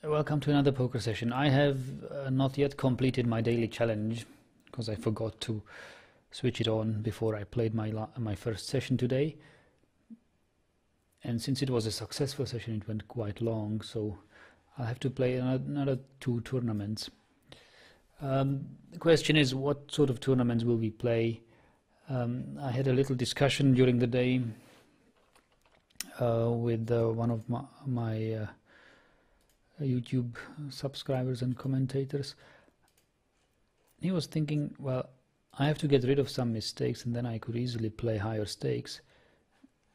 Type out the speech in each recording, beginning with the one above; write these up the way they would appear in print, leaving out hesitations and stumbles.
Welcome to another poker session. I have not yet completed my daily challenge because I forgot to switch it on before I played my first session today. And since it was a successful session, it went quite long, so I'll have to play another 2 tournaments. The question is, what sort of tournaments will we play? I had a little discussion during the day with one of my YouTube subscribers and commentators. He was thinking, well, I have to get rid of some mistakes and then I could easily play higher stakes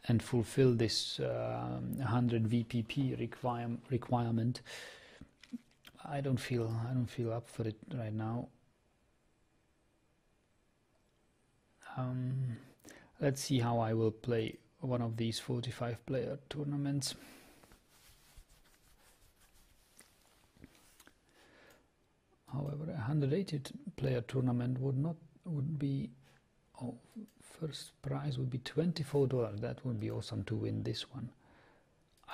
and fulfill this 100 VPP requirement. I don't feel up for it right now. Let's see how I will play one of these 45 player tournaments. However, a 180 player tournament would be, first prize would be $24. That would be awesome to win this one.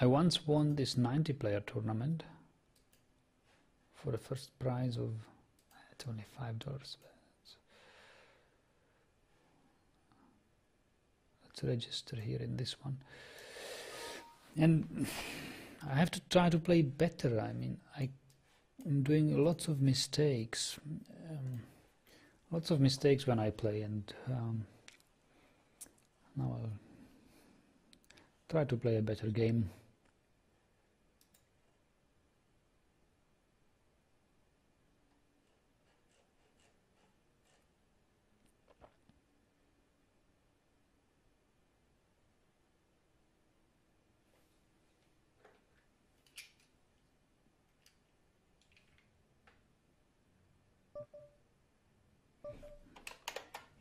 I once won this 90 player tournament for the first prize of $25. Let's register here in this one. And I have to try to play better. I mean, I'm doing lots of mistakes when I play, and now I'll try to play a better game.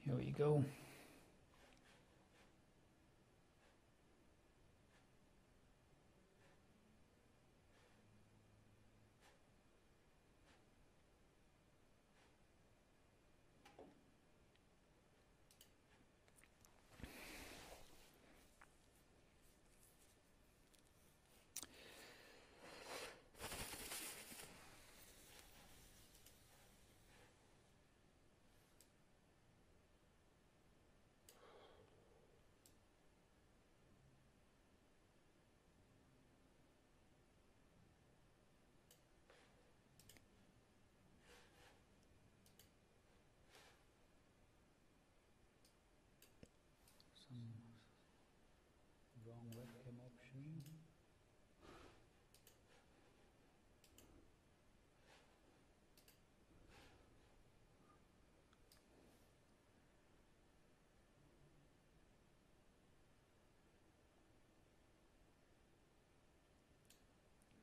Here we go. Wrong webcam option.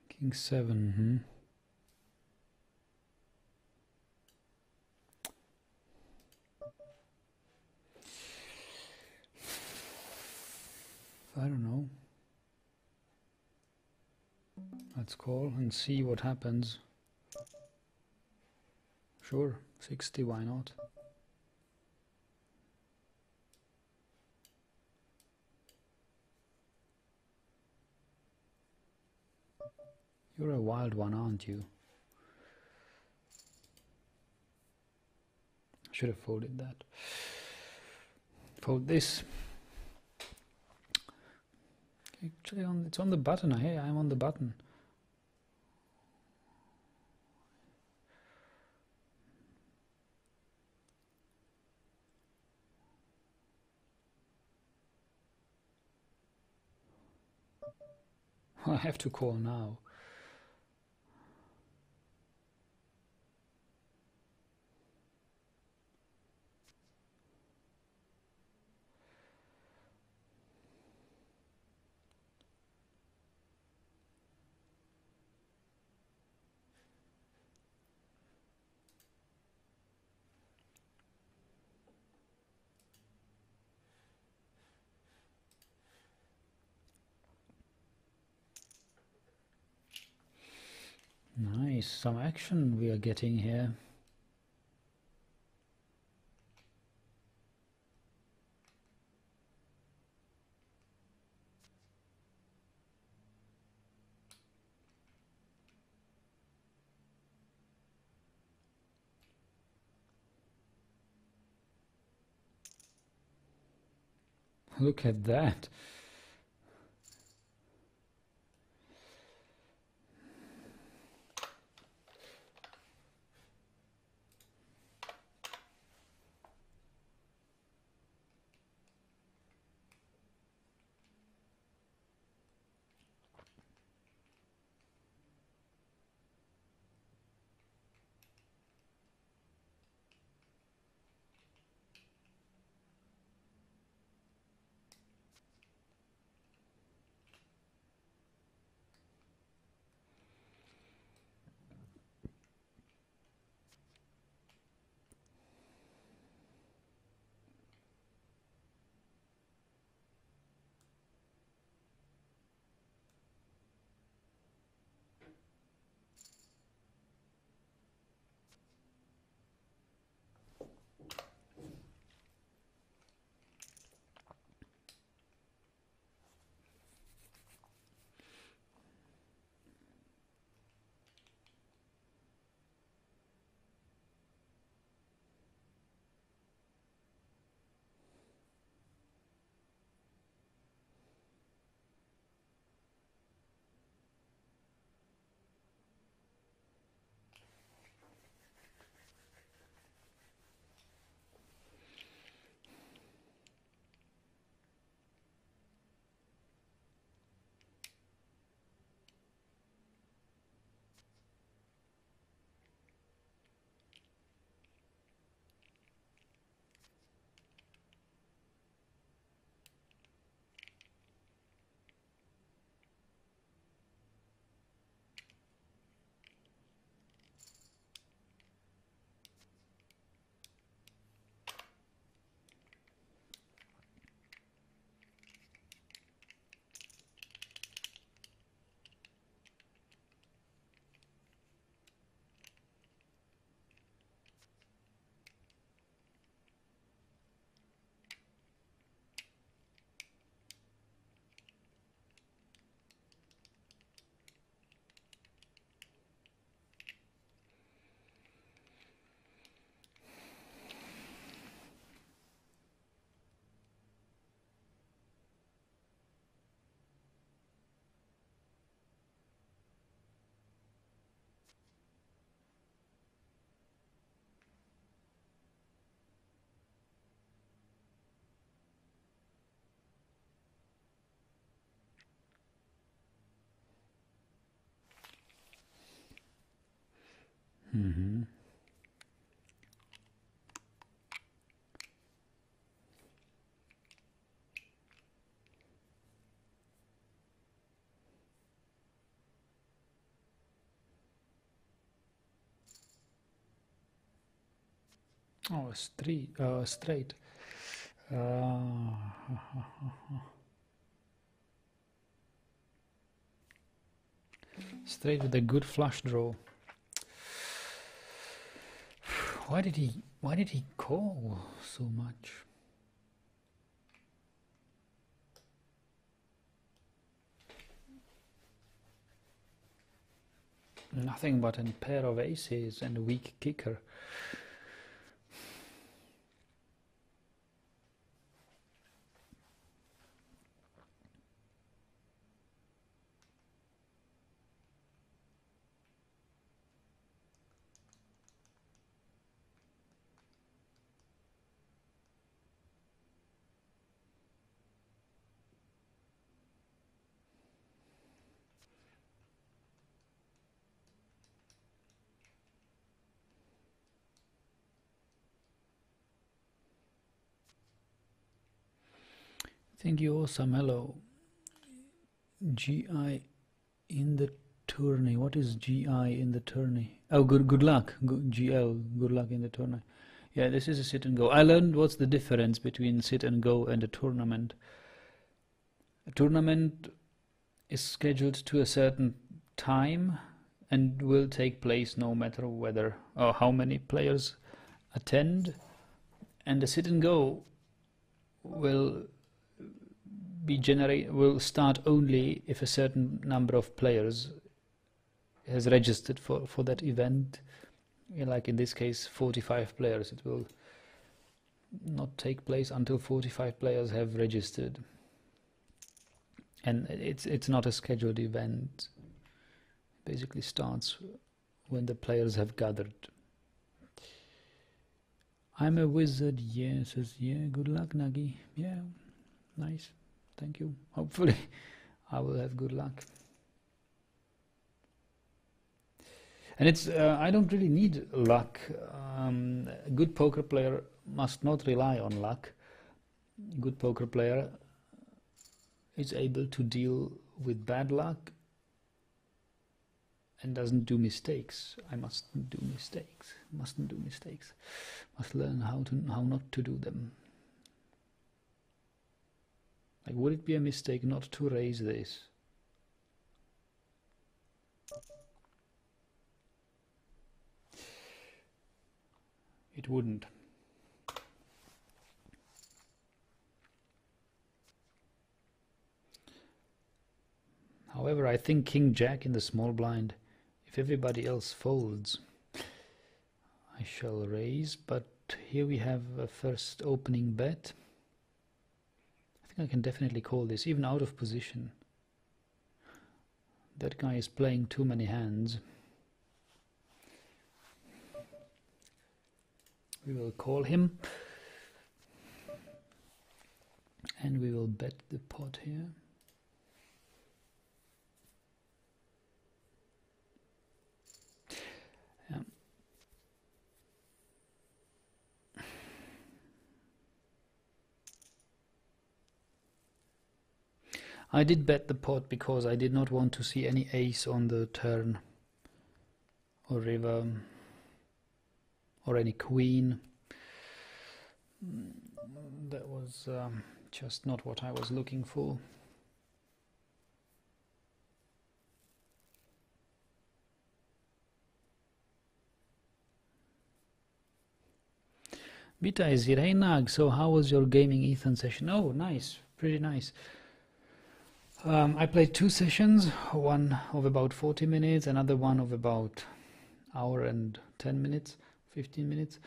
King 7. I don't know. Let's call and see what happens. Sure, 60, why not? You're a wild one, aren't you? Should have folded that. Fold this. Actually, it's on the button. Hey, I'm on the button. I have to call now. Nice, some action we are getting here. Look at that. Mm-hmm. Oh, straight. Straight with a good flush draw. Why did he call so much? Nothing but a pair of aces and a weak kicker. Thank you, awesome. Hello. GI in the tourney. What is GI in the tourney? Oh, good luck. GL, good luck in the tourney. Yeah, this is a sit and go. I learned what's the difference between sit and go and a tournament. A tournament is scheduled to a certain time and will take place no matter whether or how many players attend, and a sit and go will start only if a certain number of players has registered for that event. Like in this case 45 players. It will not take place until 45 players have registered, and it's not a scheduled event. It basically starts when the players have gathered. I'm a wizard, yeah, says, yeah, good luck, Nagi. Yeah, nice, thank you. Hopefully I will have good luck. And it's I don't really need luck. A good poker player must not rely on luck. A good poker player is able to deal with bad luck and doesn't do mistakes. I mustn't do mistakes. Mustn't do mistakes. Must learn how not to do them. Like, would it be a mistake not to raise this? It wouldn't. However, I think King Jack in the small blind, if everybody else folds, I shall raise, but here we have a first opening bet. I think I can definitely call this, even out of position. That guy is playing too many hands. We will call him, and we will bet the pot here. I did bet the pot because I did not want to see any ace on the turn, or river, or any queen. That was just not what I was looking for. Vita is here. Hey Nag, so how was your gaming Ethan session? Oh, nice, pretty nice. I played 2 sessions, one of about 40 minutes, another one of about hour and 10 minutes, 15 minutes.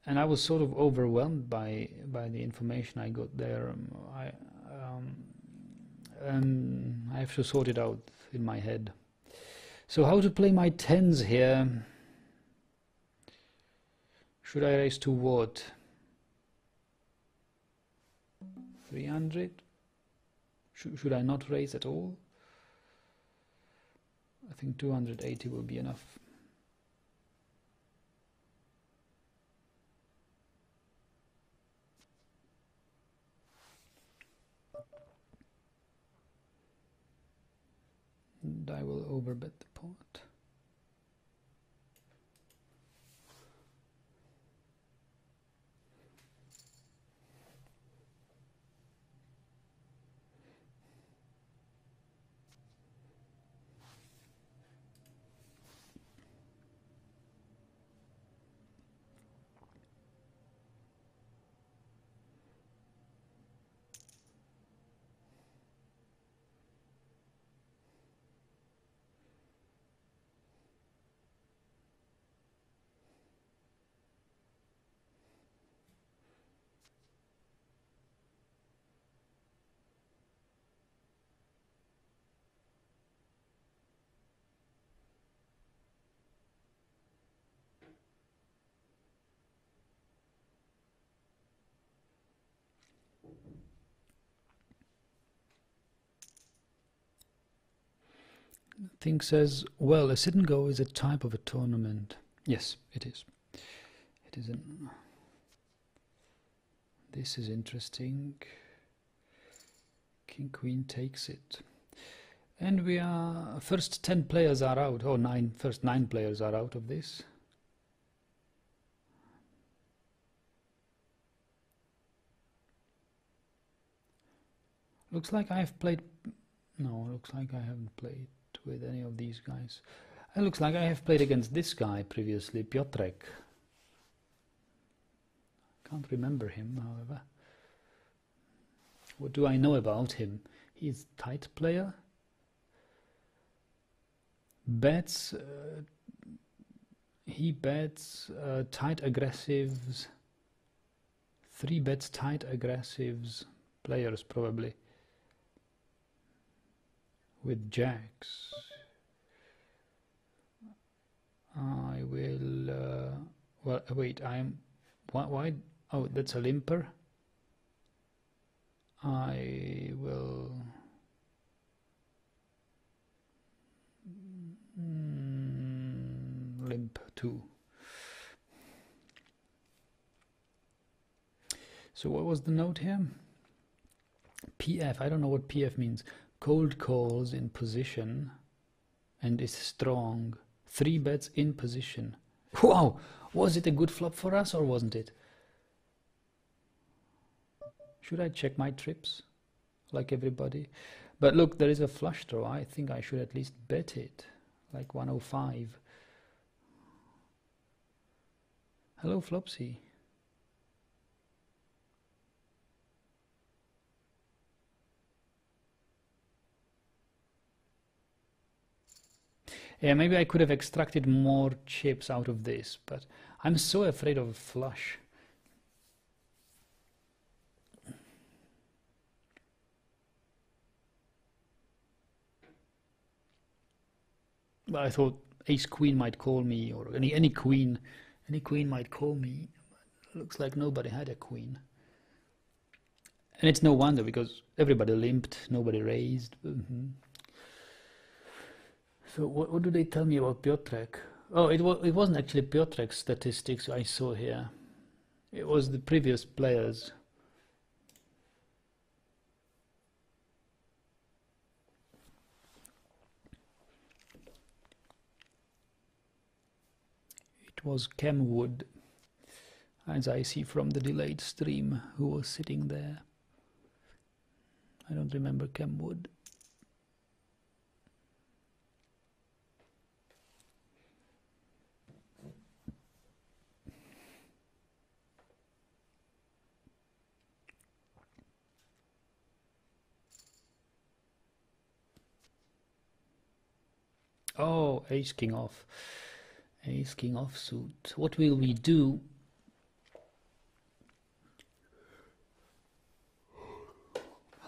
And I was sort of overwhelmed by the information I got there. I have to sort it out in my head. So how to play my 10s here? Should I raise to what? 300? Should I not raise at all? I think 280 will be enough. And I will overbet the pot. Thing says, well, a sit and go is a type of a tournament. Yes, it is. It is an... This is interesting. King Queen takes it. And we are... First 10 players are out. Oh, first 9 players are out of this. Looks like I have played... No, looks like I haven't played with any of these guys. It looks like I have played against this guy previously, Piotrek. Can't remember him, however. What do I know about him? He's a tight player. Bets He bets tight aggressives. 3 bets tight aggressives players probably with jacks. I will well wait, why oh, that's a limper. I will limp 2. So what was the note here? PF, I don't know what PF means. Cold calls in position and is strong. 3 bets in position. Wow, was it a good flop for us or wasn't it? Should I check my trips like everybody? But look, there is a flush draw. I think I should at least bet it, like 105. Hello, Flopsy. Yeah, maybe I could have extracted more chips out of this, but I'm so afraid of a flush. But I thought ace queen might call me, or any queen might call me. Looks like nobody had a queen. And it's no wonder, because everybody limped, nobody raised. So what do they tell me about Piotrek? Oh, it wasn't actually Piotrek's statistics I saw here. It was the previous players. It was Cam Wood, as I see from the delayed stream, who was sitting there. I don't remember Cam Wood. Oh, ace king off. Ace king off suit. What will we do?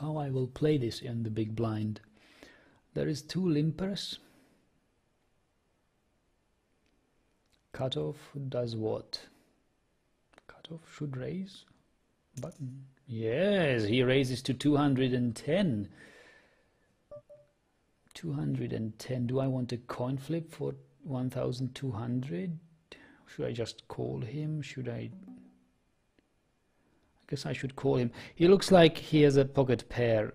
How I will play this in the big blind. There is 2 limpers. Cutoff does what? Cutoff should raise. Button. Yes, he raises to 210. 210. Do I want a coin flip for 1,200? Should I just call him? Should I guess I should call him. He looks like he has a pocket pair.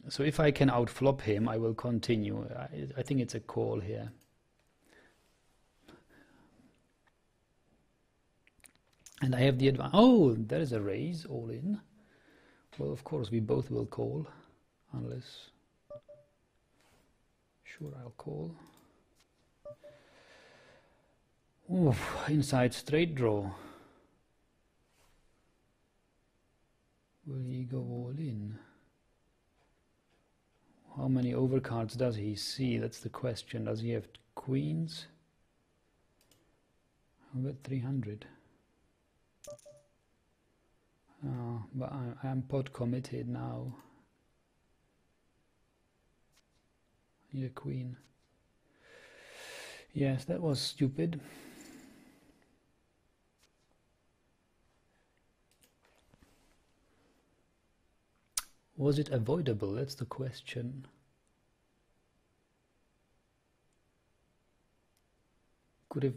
So if I can outflop him, I will continue. I think it's a call here. And I have the advantage. Oh, there is a raise all in. Well, of course, we both will call. Unless... Sure, I'll call. Oof, inside straight draw. Will he go all in? How many overcards does he see? That's the question. Does he have queens? I've got 300. Oh, but I'm pot committed now. I need a queen. Yes, that was stupid. Was it avoidable? That's the question. Could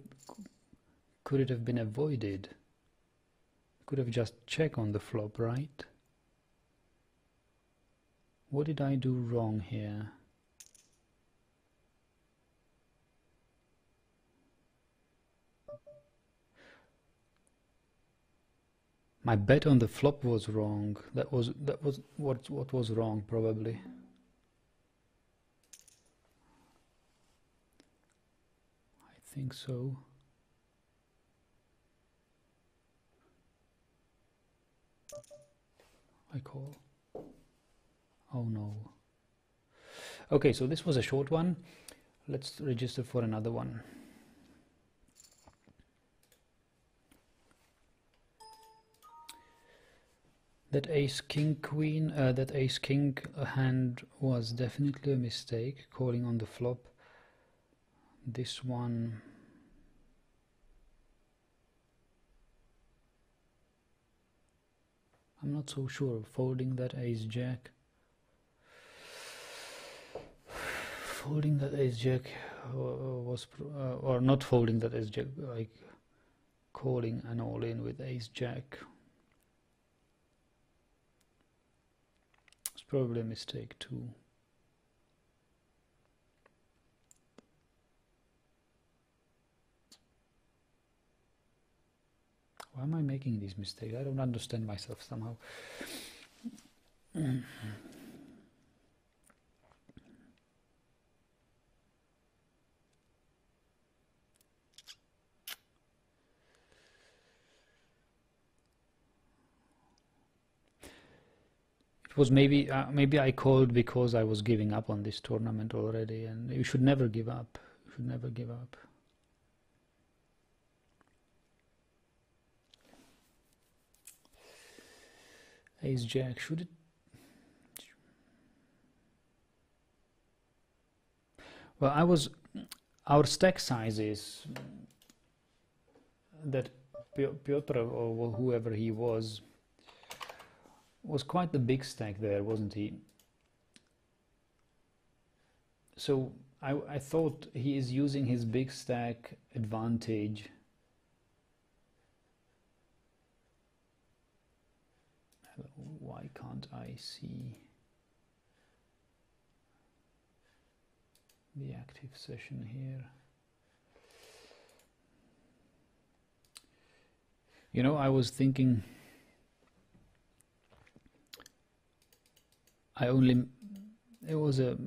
it have been avoided? Could have just checked on the flop, right? What did I do wrong here? My bet on the flop was wrong. That was what was wrong, probably. I think so. I call. Oh no. Okay, so this was a short one. Let's register for another one. That ace king queen, that ace king hand was definitely a mistake, calling on the flop. This one, I'm not so sure. Folding that ace jack. Folding that ace jack was, or not folding that ace jack, like calling an all in with ace jack. It's probably a mistake too. Why am I making these mistakes? I don't understand myself somehow. It was maybe I called because I was giving up on this tournament already, and you should never give up. You should never give up. Ace jack, should it? Well, our stack size is that Piotr or whoever he was quite the big stack there, wasn't he? So I thought he is using his big stack advantage. Why can't I see the active session here? You know, I was thinking it was a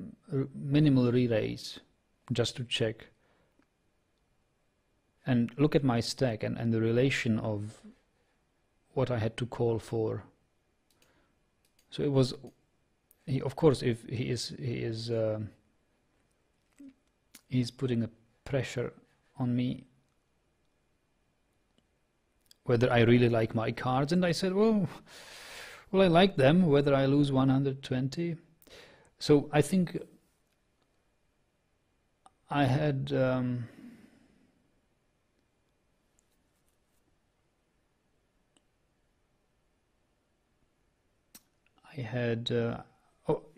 minimal re-raise just to check and look at my stack and the relation of what I had to call for. So it was, of course, if he's putting a pressure on me whether I really like my cards, and I said, well, I like them, whether I lose 120. So I think I had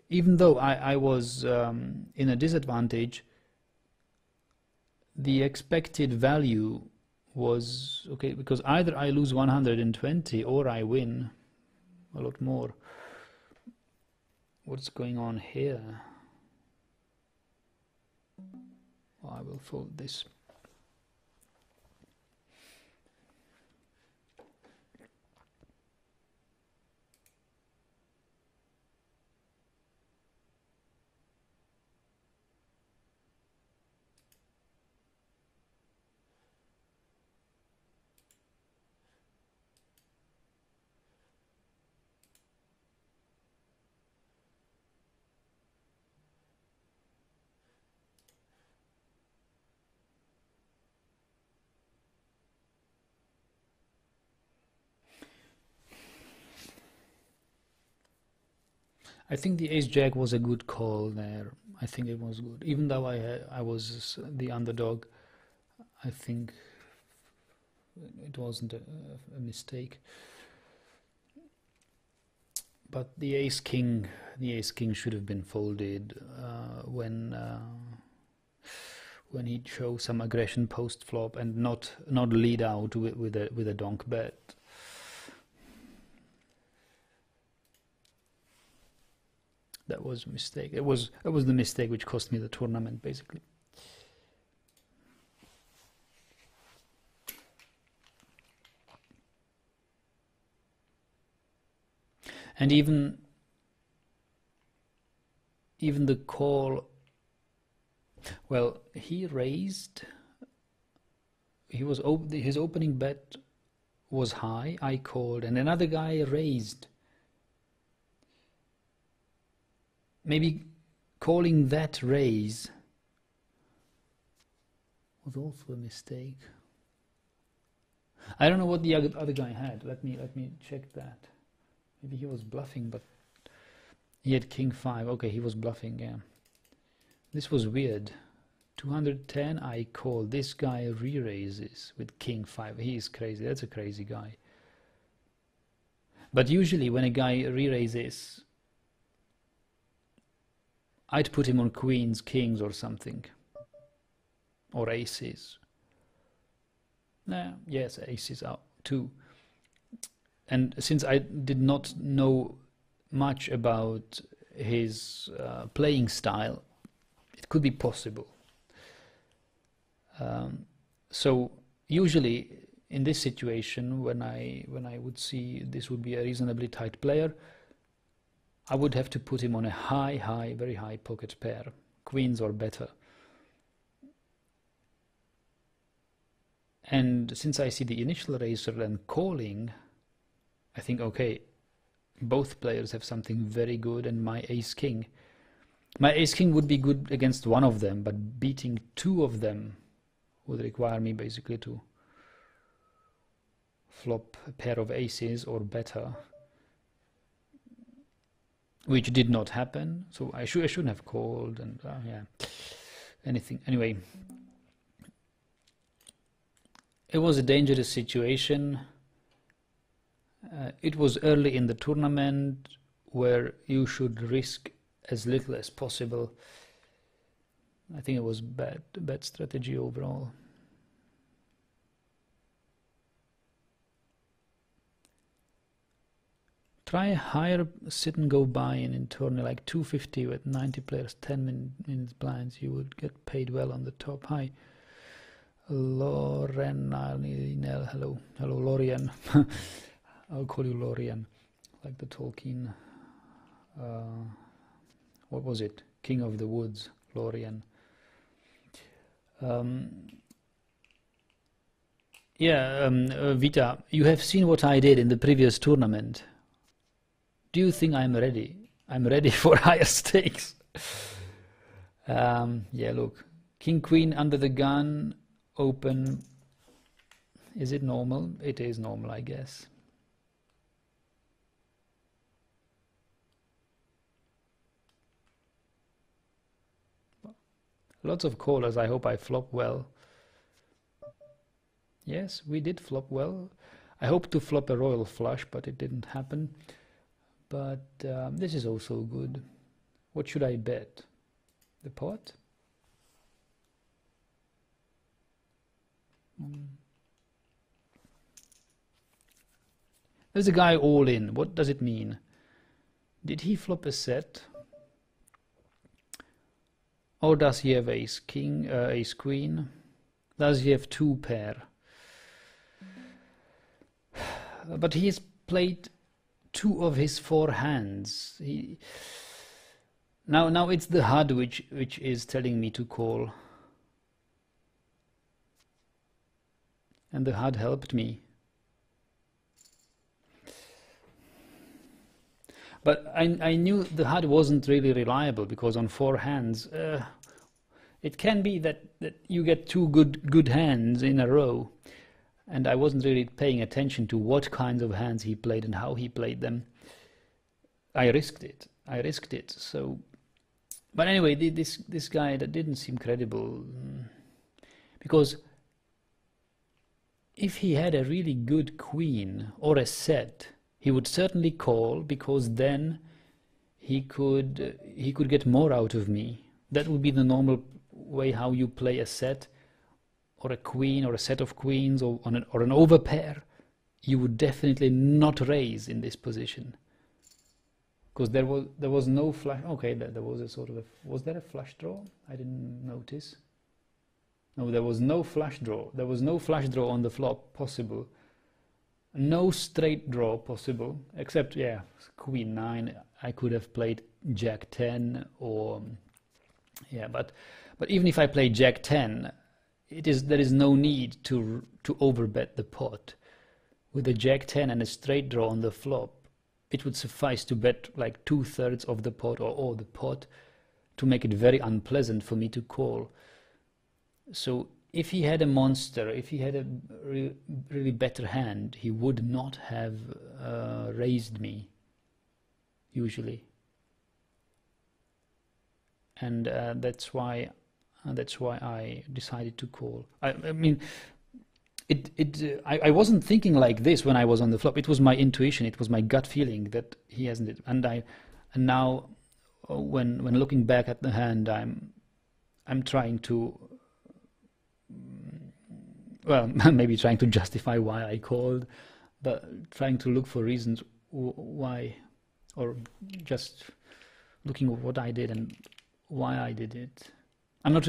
even though I was in a disadvantage, the expected value was okay, because either I lose 120 or I win a lot more. What's going on here? Oh, I will fold this. I think the ace-jack was a good call there. I think it was good. Even though I was the underdog, I think it wasn't a mistake. But the ace-king should have been folded when he shows some aggression post-flop and not lead out with a donk bet. That was a mistake. It was the mistake which cost me the tournament, basically. And even the call, well, he raised. His opening bet was high. I called, and another guy raised. Maybe calling that raise was also a mistake. I don't know what the other guy had. Let me check that. Maybe he was bluffing, but he had king 5. Okay, he was bluffing, yeah. This was weird. 210, I call. This guy re-raises with king 5. He is crazy. That's a crazy guy. But usually when a guy re-raises, I'd put him on queens, kings or something. Or aces. Nah, yes, aces out too. And since I did not know much about his playing style, it could be possible. So usually in this situation, when I would see this would be a reasonably tight player, I would have to put him on a very high pocket pair, queens or better. And since I see the initial raiser and calling, I think, okay, both players have something very good, and my ace-king would be good against one of them, but beating two of them would require me basically to flop a pair of aces or better, which did not happen. So I shouldn't have called, and yeah, anything. Anyway, it was a dangerous situation. It was early in the tournament where you should risk as little as possible. I think it was bad strategy overall. Try a higher sit and go buy-in in tourney, like 250 with 90 players, 10 minutes blinds. You would get paid well on the top. Hi, Lauren. Hello, Lorian. I'll call you Lorian, like the Tolkien. What was it? King of the Woods, Lorian. Vita, you have seen what I did in the previous tournament. Do you think I'm ready? I'm ready for higher stakes. Yeah, look, King Queen under the gun, open. Is it normal? It is normal, I guess. Lots of callers. I hope I flop well. Yes, we did flop well. I hoped to flop a royal flush, but it didn't happen. But this is also good. What should I bet? The pot? There's a guy all in. What does it mean? Did he flop a set? Or does he have ace king, ace queen? Does he have two pair? But he has played two of his four hands. Now it's the HUD which is telling me to call. And the HUD helped me. But I knew the HUD wasn't really reliable, because on four hands, it can be that you get two good hands in a row, and I wasn't really paying attention to what kinds of hands he played and how he played them. I risked it. So, but anyway, this guy, that didn't seem credible, because if he had a really good queen or a set, he would certainly call, because then he could get more out of me. That would be the normal way how you play a set, or a queen, or a set of queens, or an overpair. You would definitely not raise in this position, because there was no flush. Okay, there was a sort of was there a flush draw? I didn't notice. No, there was no flush draw. There was no flush draw on the flop possible. No straight draw possible, except, yeah, Queen 9. I could have played Jack 10, or yeah, but even if I play Jack 10, there is no need to overbet the pot. With a Jack 10 and a straight draw on the flop, it would suffice to bet like 2/3 of the pot, or all the pot, to make it very unpleasant for me to call. So if he had a monster, if he had a really better hand, he would not have raised me. usually, and that's why I decided to call. I mean, I wasn't thinking like this when I was on the flop. It was my intuition. It was my gut feeling that he hasn't it. And now, when looking back at the hand, I'm trying to, well, maybe trying to justify why I called, but trying to look for reasons why, or just looking at what I did and why I did it. I don't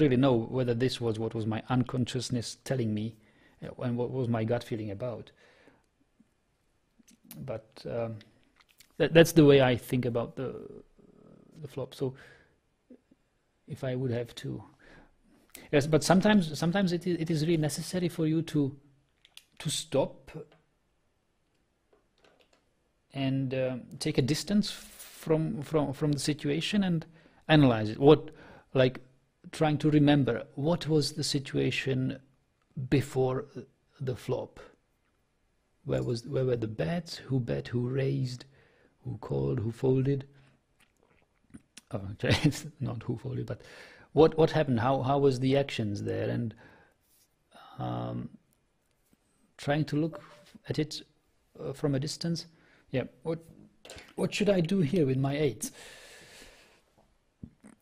really know whether this was what was my unconsciousness telling me and what was my gut feeling about. But that's the way I think about the flop. So if I would have to, yes, but sometimes it is really necessary for you to stop and take a distance from the situation and analyze it. Like trying to remember what was the situation before the flop. Where were the bets? Who bet? Who raised? Who called? Who folded? Oh, okay, it's not who folded, but what happened? How was the actions there? And trying to look at it from a distance. Yeah. What should I do here with my eights?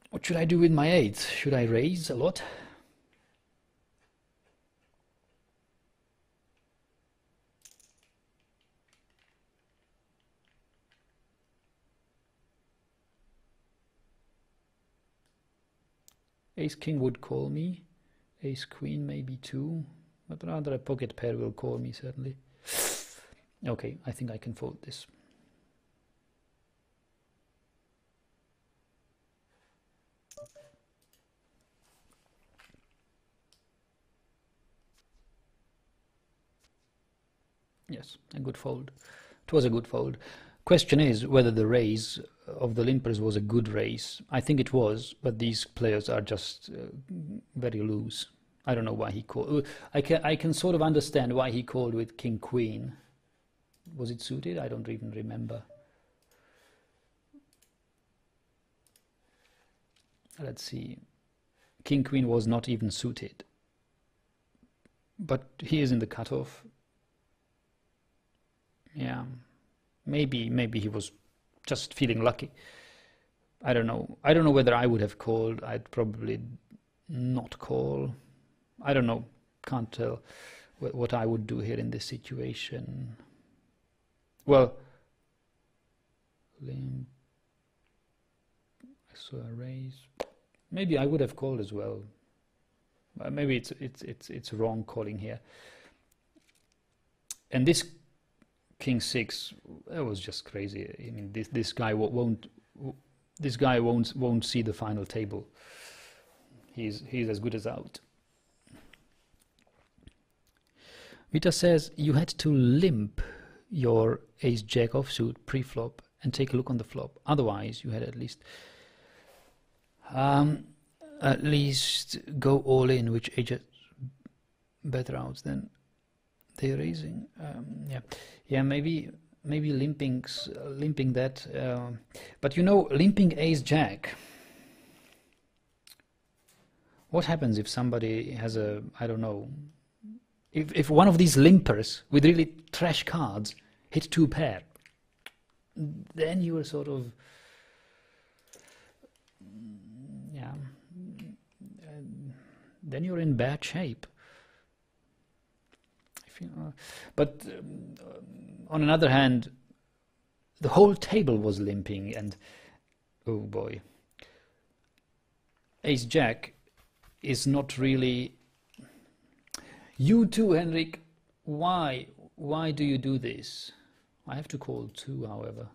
What should I do with my eights? Should I raise a lot? Ace king would call me. Ace queen maybe too, but rather a pocket pair will call me certainly. Okay, I think I can fold this. Yes, a good fold. It was a good fold. Question is whether the raise of the limpers was a good raise. I think it was, but these players are just very loose. I don't know why he called. I can sort of understand why he called with king queen. Was it suited? I don't even remember. Let's see. King queen was not even suited. But he is in the cutoff. Yeah. Maybe he was just feeling lucky. I don't know. I don't know whether I would have called. I'd probably not call. I don't know. Can't tell what I would do here in this situation. Well, limp. I saw a raise. Maybe I would have called as well. Maybe it's wrong calling here. And this king six, that was just crazy. I mean, this guy won't see the final table. He's as good as out. Vita says you had to limp your ace jack offsuit pre-flop and take a look on the flop. Otherwise, you had at least go all in, which edges better outs than they're raising. Yeah, maybe limping that. But you know, limping ace jack. What happens if somebody has a, I don't know, if one of these limpers with really trash cards hit two pair, then you are sort of, yeah, then you're in bad shape. But on another hand, the whole table was limping, and oh boy, ace jack is not really. You too, Henrik. Why do you do this? I have to call two, however.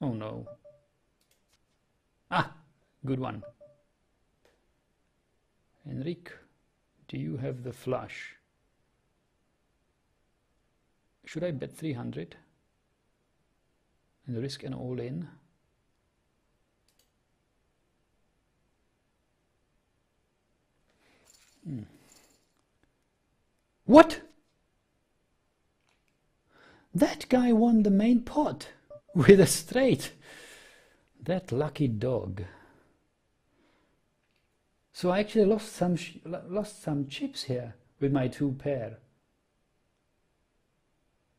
Oh no. Ah, good one. Henrik, do you have the flush? Should I bet 300 and risk an all-in? What? That guy won the main pot with a straight. That lucky dog. So I actually lost some chips here with my 2 pair.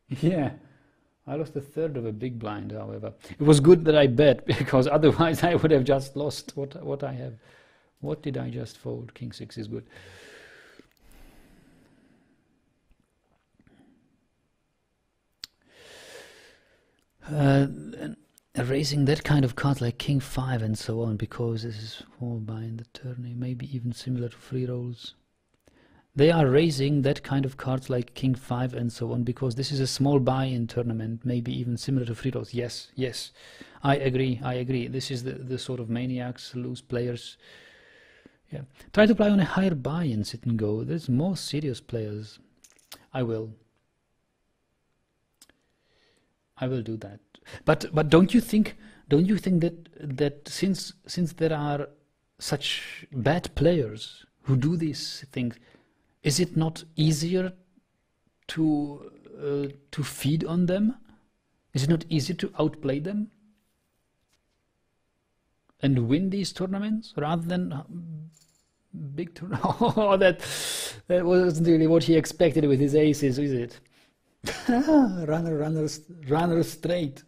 Yeah, I lost a third of a big blind, however. It was good that I bet, because otherwise I would have just lost what I have. What did I just fold? King 6 is good. Raising that kind of card like King 5 and so on, because this is small buy in the tourney, maybe even similar to free rolls. They are raising that kind of cards like King 5 and so on, because this is a small buy in tournament, maybe even similar to free rolls. Yes, yes, I agree. This is the sort of maniacs, loose players. Yeah, try to play on a higher buy in sit and go. There's more serious players. I will do that. But don't you think that since there are such bad players who do these things, is it not easier to feed on them? Is it not easier to outplay them and win these tournaments rather than big tournaments? Oh, that wasn't really what he expected with his aces, is it? runner straight,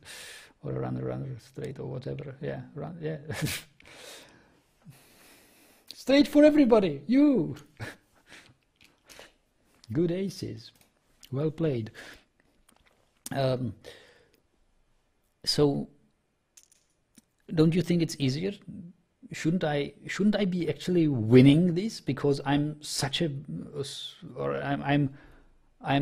or runner straight, or whatever. Yeah, yeah. Straight for everybody. You. Good aces. Well played. So, don't you think it's easier? Shouldn't I be actually winning this because I'm such a, or I'm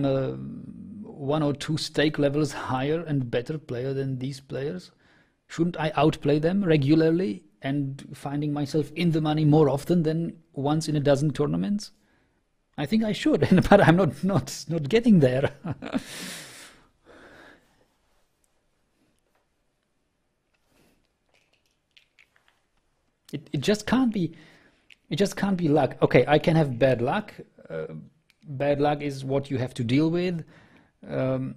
a 1 or 2 stake levels higher and better player than these players? Shouldn't I outplay them regularly and finding myself in the money more often than once in a dozen tournaments? I think I should, but I'm not getting there. It just can't be. It just can't be luck. Okay, I can have bad luck. Bad luck is what you have to deal with. In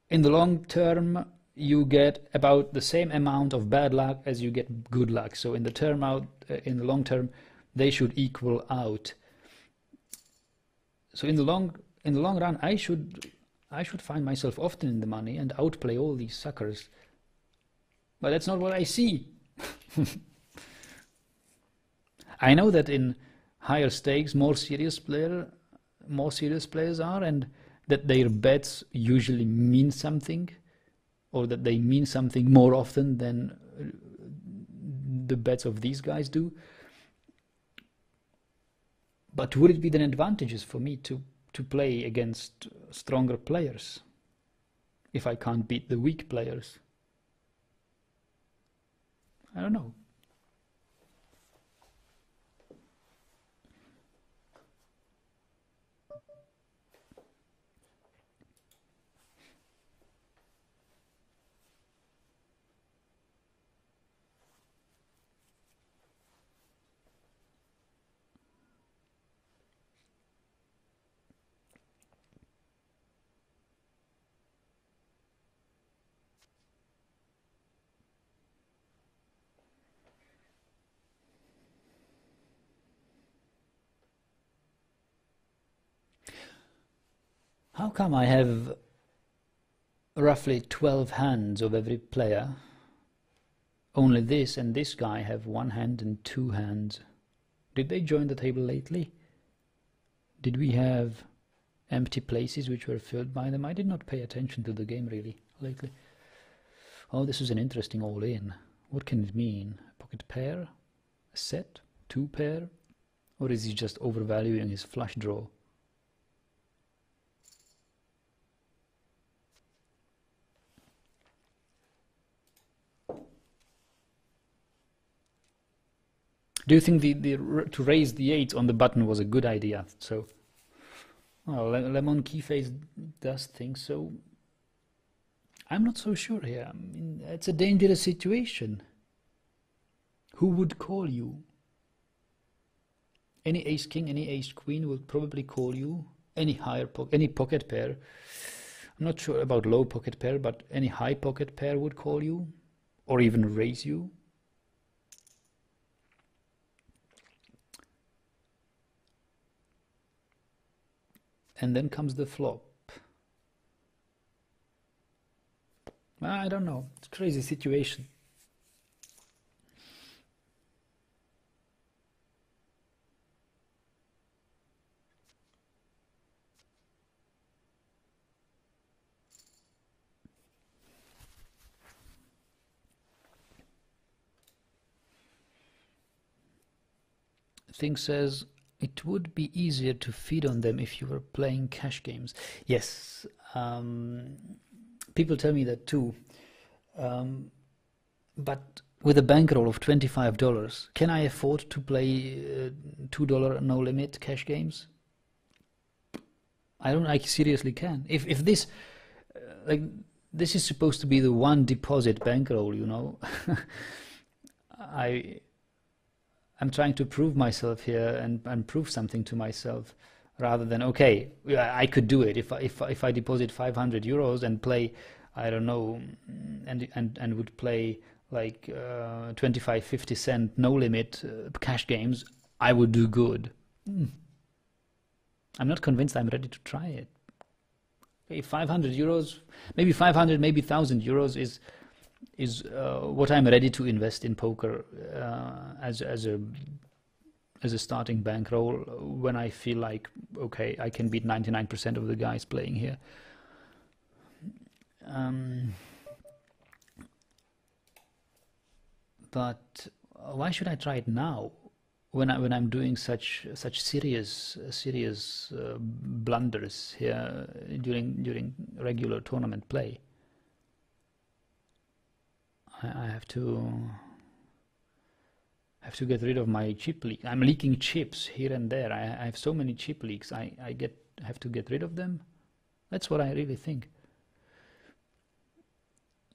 the long term, you get about the same amount of bad luck as you get good luck. So in the long term, they should equal out. So in the long run, I should find myself often in the money and outplay all these suckers. But that's not what I see. I know that in higher stakes, more serious players are, and that their bets usually mean something, or that they mean something more often than the bets of these guys do. But would it be then advantageous for me to play against stronger players if I can't beat the weak players? I don't know. How come I have roughly 12 hands of every player? Only this and this guy have 1 hand and 2 hands. Did they join the table lately? Did we have empty places which were filled by them? I did not pay attention to the game really lately. Oh, this is an interesting all-in. What can it mean? A pocket pair? A set? 2 pair? Or is he just overvaluing his flush draw? Do you think to raise the 8 on the button was a good idea? So, well, Lemon Keyface does think so. I'm not so sure here. I mean, it's a dangerous situation. Who would call you? Any ace king, any ace queen will probably call you. Any any pocket pair. I'm not sure about low pocket pair, but any high pocket pair would call you, or even raise you. And then comes the flop. I don't know. It's a crazy situation. Thing says it would be easier to feed on them if you were playing cash games. Yes, people tell me that too. But with a bankroll of $25, can I afford to play $2 no limit cash games? I don't. I seriously can. If this like this is supposed to be the one deposit bankroll, you know. I'm trying to prove myself here and prove something to myself, rather than, okay, I could do it if I deposit 500 euros and play, I don't know, and would play like 25, 50 cent no limit cash games, I would do good. I'm not convinced I'm ready to try it. Okay, 500 euros, maybe 500, maybe 1,000 euros is what I'm ready to invest in poker as a starting bankroll when I feel like, okay, I can beat 99% of the guys playing here. But why should I try it now when I'm doing such serious blunders here during regular tournament play? I have to get rid of my chip leak. I'm leaking chips here and there. I have so many chip leaks. I have to get rid of them. That's what I really think.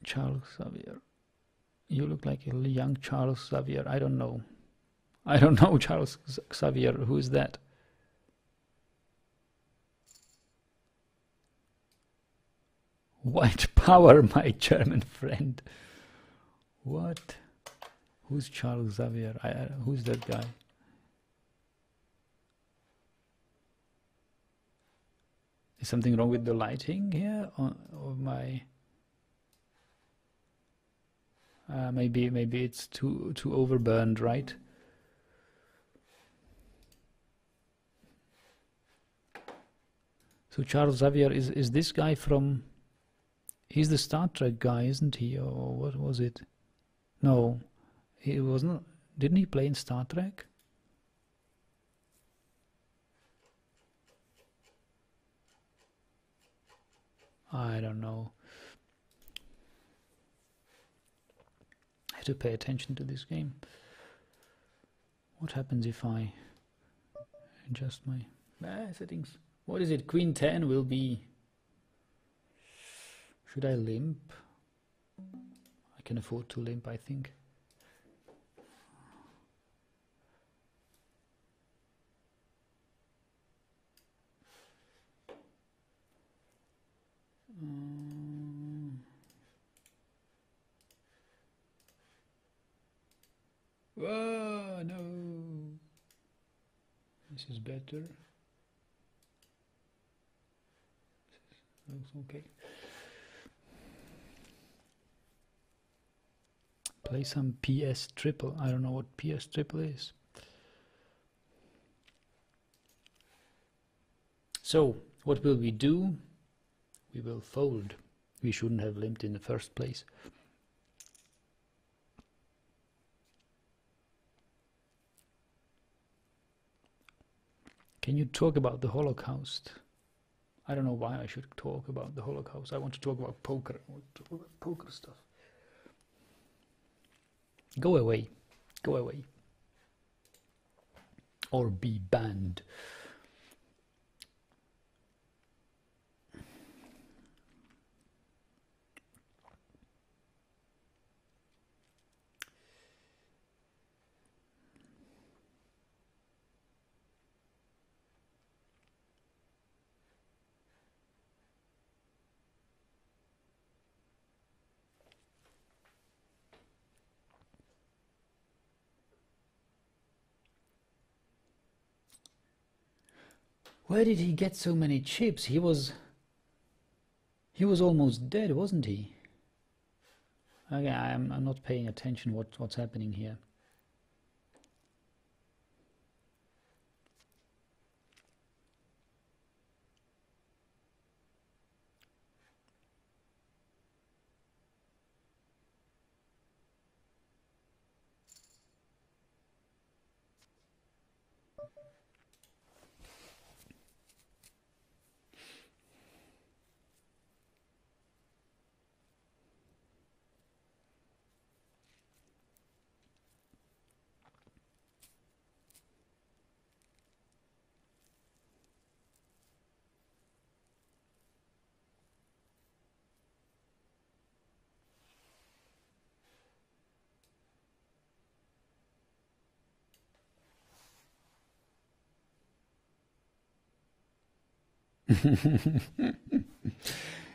Charles Xavier, you look like a young Charles Xavier. I don't know. I don't know Charles Xavier. Who is that? White power, my German friend. What? Who's Charles Xavier? Who's that guy? Is something wrong with the lighting here or my? Maybe it's too overburned, right? So Charles Xavier is this guy from? He's the Star Trek guy, isn't he? Or what was it? No, he wasn't. Didn't he play in Star Trek? I don't know. I have to pay attention to this game. What happens if I adjust my settings? What is it? Queen 10 will be... Should I limp? I can afford to limp, I think. Oh, no. This is better. This looks okay. Play some PS triple. I don't know what PS triple is. So, what will we do? We will fold. We shouldn't have limped in the first place. Can you talk about the Holocaust? I don't know why I should talk about the Holocaust. I want to talk about poker. I want to talk about poker stuff. Go away. Go away. Or be banned. Where did he get so many chips? He was almost dead, wasn't he? Okay, I'm not paying attention what's happening here.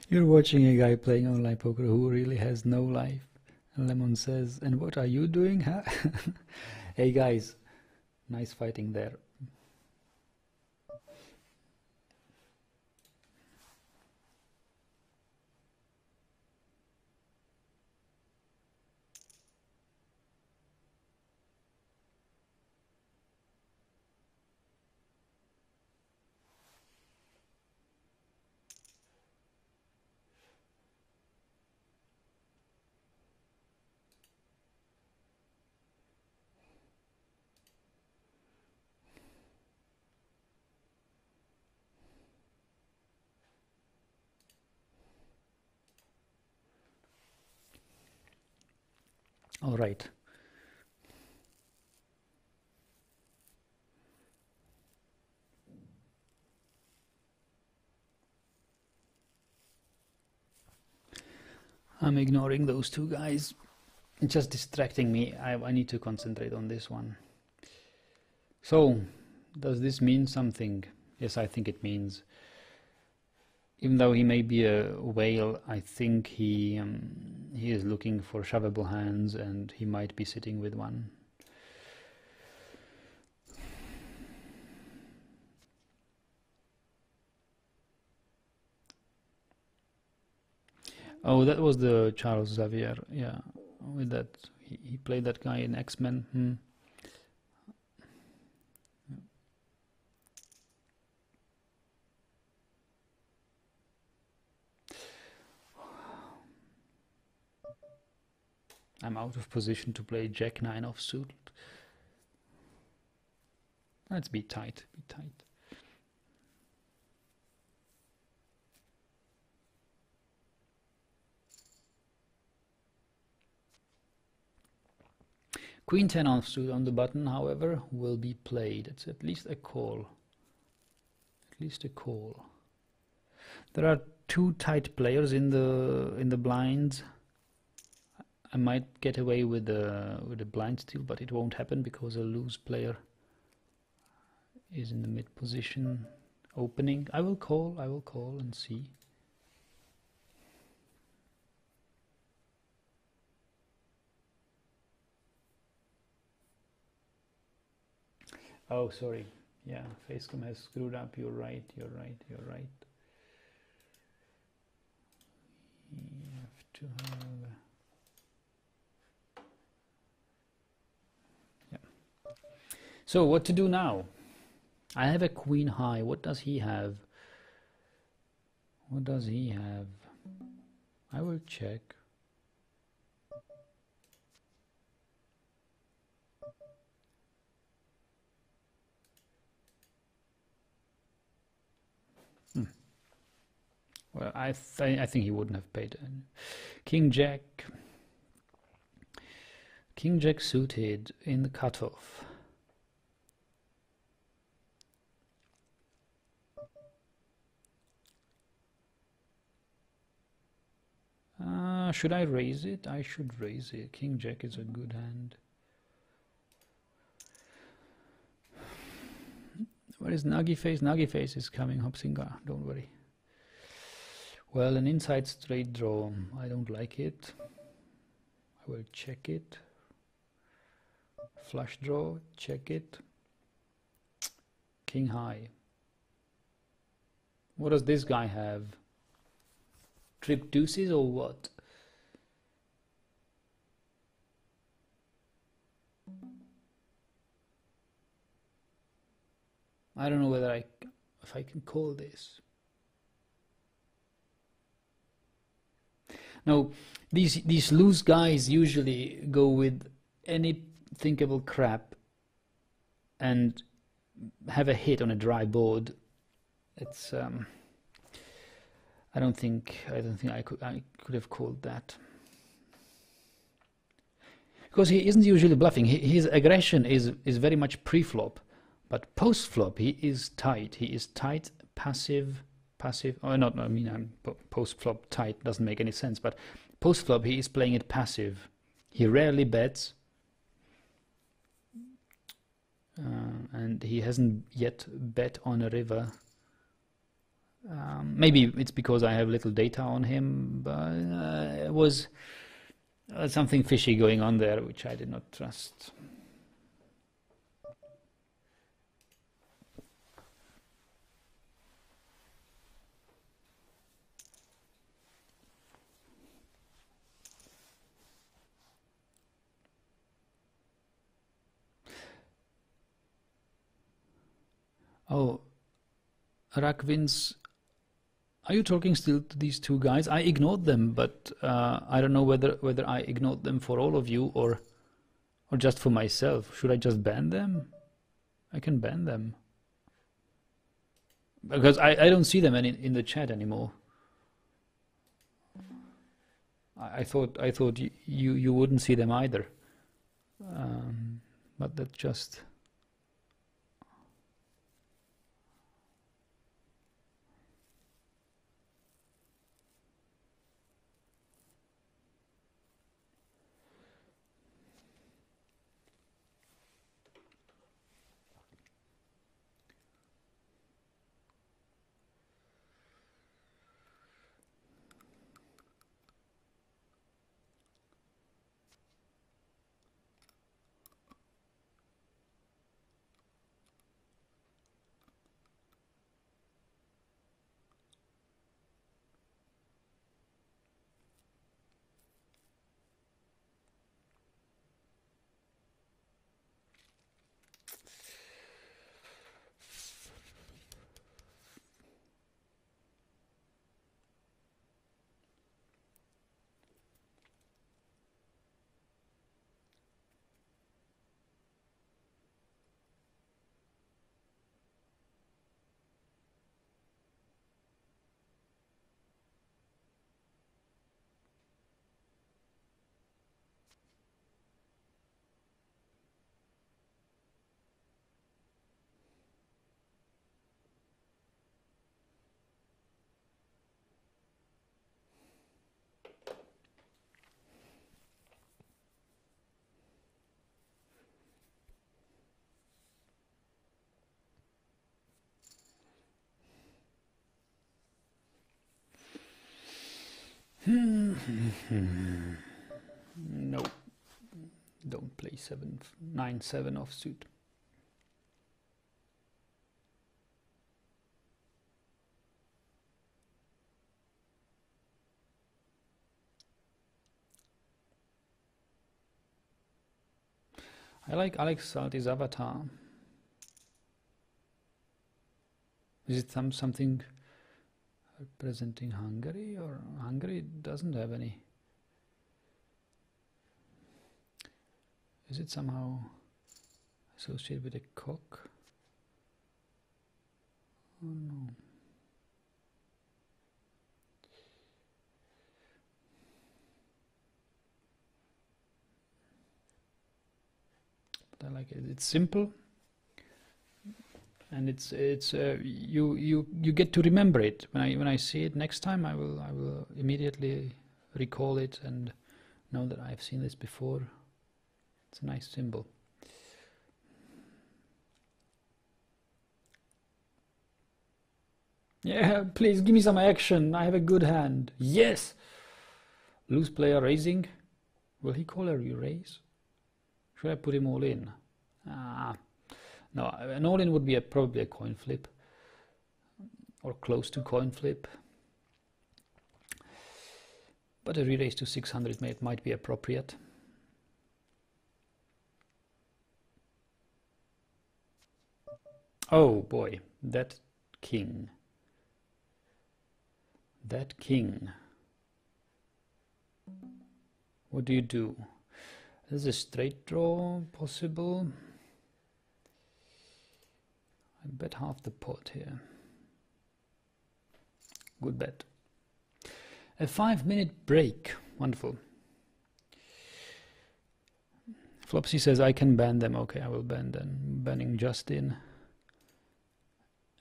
You're watching a guy playing online poker who really has no life. And Lemon says, and what are you doing, huh? Hey guys, nice fighting there. All right. I'm ignoring those two guys. It's just distracting me. I need to concentrate on this one. So, does this mean something? Yes, I think it means. Even though he may be a whale, I think he is looking for shovable hands, and he might be sitting with one. Oh, that was the Charles Xavier. Yeah, with that he played that guy in X-Men. I'm out of position to play Jack 9 offsuit. Let's be tight, be tight. Queen 10 offsuit on the button, however, will be played. It's at least a call. At least a call. There are two tight players in the blinds. I might get away with the blind steal, but it won't happen because a loose player is in the mid position opening. I will call and see. Oh, sorry. Yeah, Facecam has screwed up. You're right. You have to have... Yeah. So what to do now? I have a queen high. What does he have? What does he have? I will check. Well, I think he wouldn't have paid. King Jack suited in the cutoff. Should I raise it? I should raise it. King Jack is a good hand. Where is Nagi Face? Nagi Face is coming, Hopsinga, don't worry. Well, an inside straight draw. I don't like it. I will check it. Flush draw, check it. King high. What does this guy have? Trip deuces or what? I don't know whether if I can call this. Now, these loose guys usually go with any thinkable crap and have a hit on a dry board. It's I don't think I could have called that, because he isn't usually bluffing. His aggression is very much pre-flop, but post-flop he is tight. He is tight, passive. Oh, not. I mean, post-flop tight doesn't make any sense. But post-flop he is playing it passive. He rarely bets, and he hasn't yet bet on a river. Maybe it's because I have little data on him, but it was something fishy going on there, which I did not trust. Oh, Rakvins, are you talking still to these two guys? I ignored them, but I don't know whether I ignored them for all of you or just for myself. Should I just ban them? I can ban them because I don't see them in the chat anymore. I thought you wouldn't see them either, but that just. No, don't play 9-7 offsuit. I like Alex Salty's avatar. Is it something representing Hungary, or Hungary doesn't have any? Is it somehow associated with a cock? Oh no. But I like it. It's simple, and it's you get to remember it. When I see it next time, I will immediately recall it and know that I've seen this before. It's a nice symbol. Yeah, please give me some action. I have a good hand. Yes. Loose player raising. Will he call a re-raise? Should I put him all in? No, an all in would be probably a coin flip. or close to coin flip. But a re-raise to 600 might be appropriate. Oh boy, that king. That king. What do you do? Is a straight draw possible? I bet half the pot here. Good bet. A 5-minute break. Wonderful. Flopsy says I can ban them. Okay, I will ban them. Banning Justin.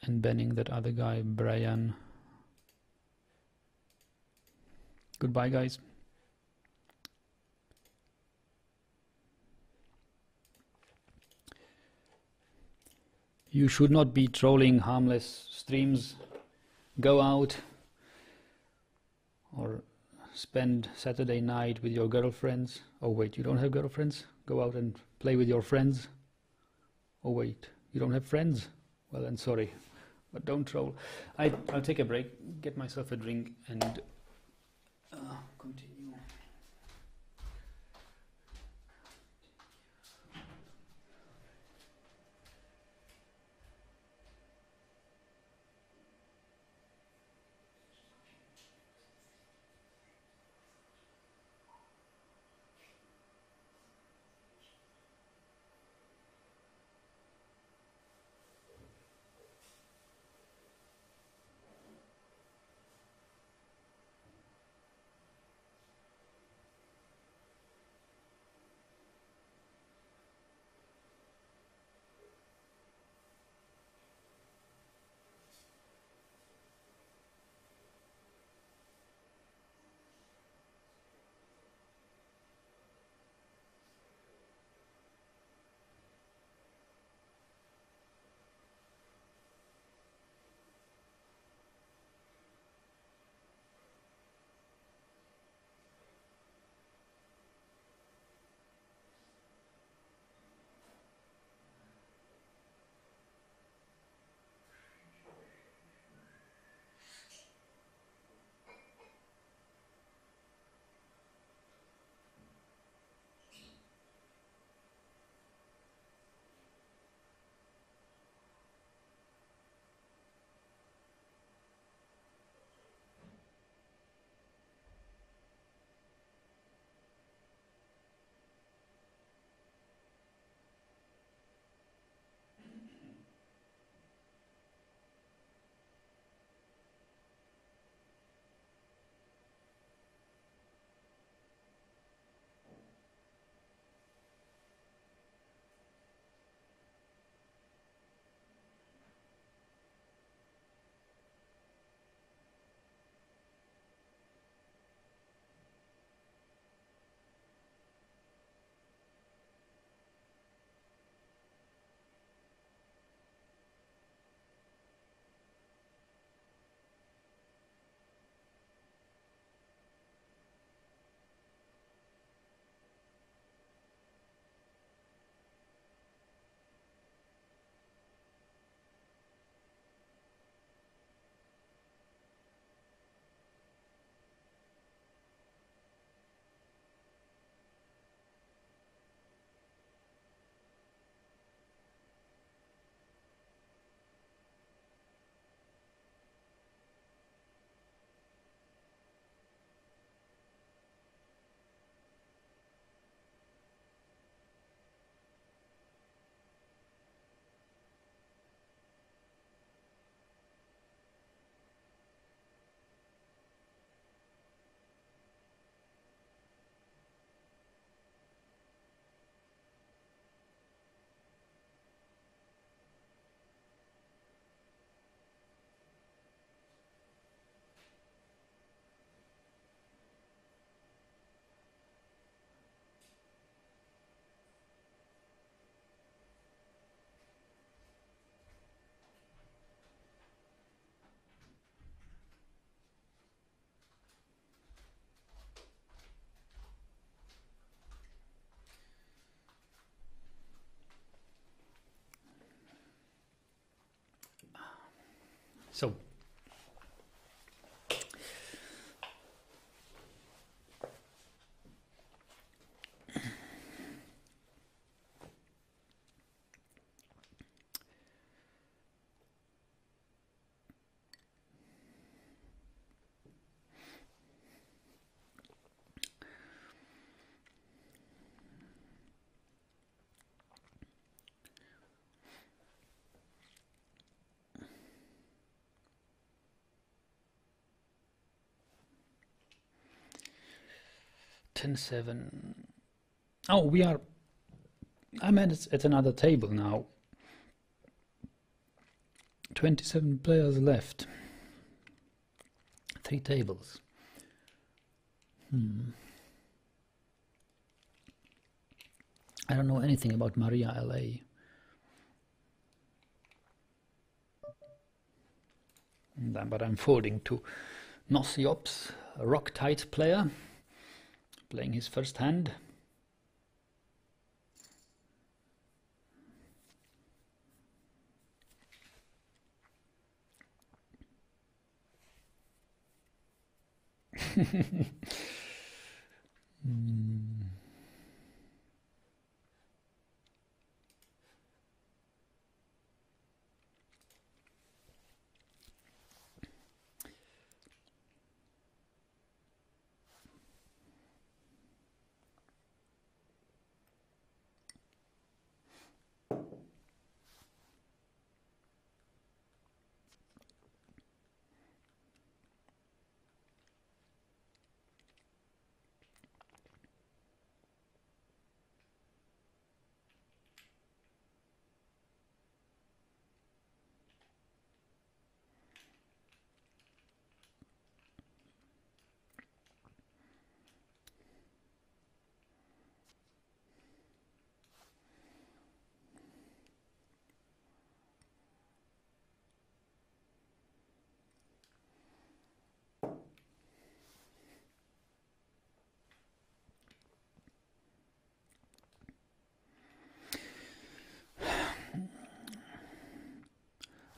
And banning that other guy, Brian. Goodbye, guys. You should not be trolling harmless streams. Go out or spend Saturday night with your girlfriends. Oh wait, you don't have girlfriends? Go out and play with your friends. Oh wait, you don't have friends? Well then, sorry, but don't troll. I'll take a break, get myself a drink, and continue. So, 10-7. Oh, I'm at another table now. 27 players left. 3 tables. I don't know anything about Maria LA. But I'm folding to Nosiops, a rock tight player, playing his first hand.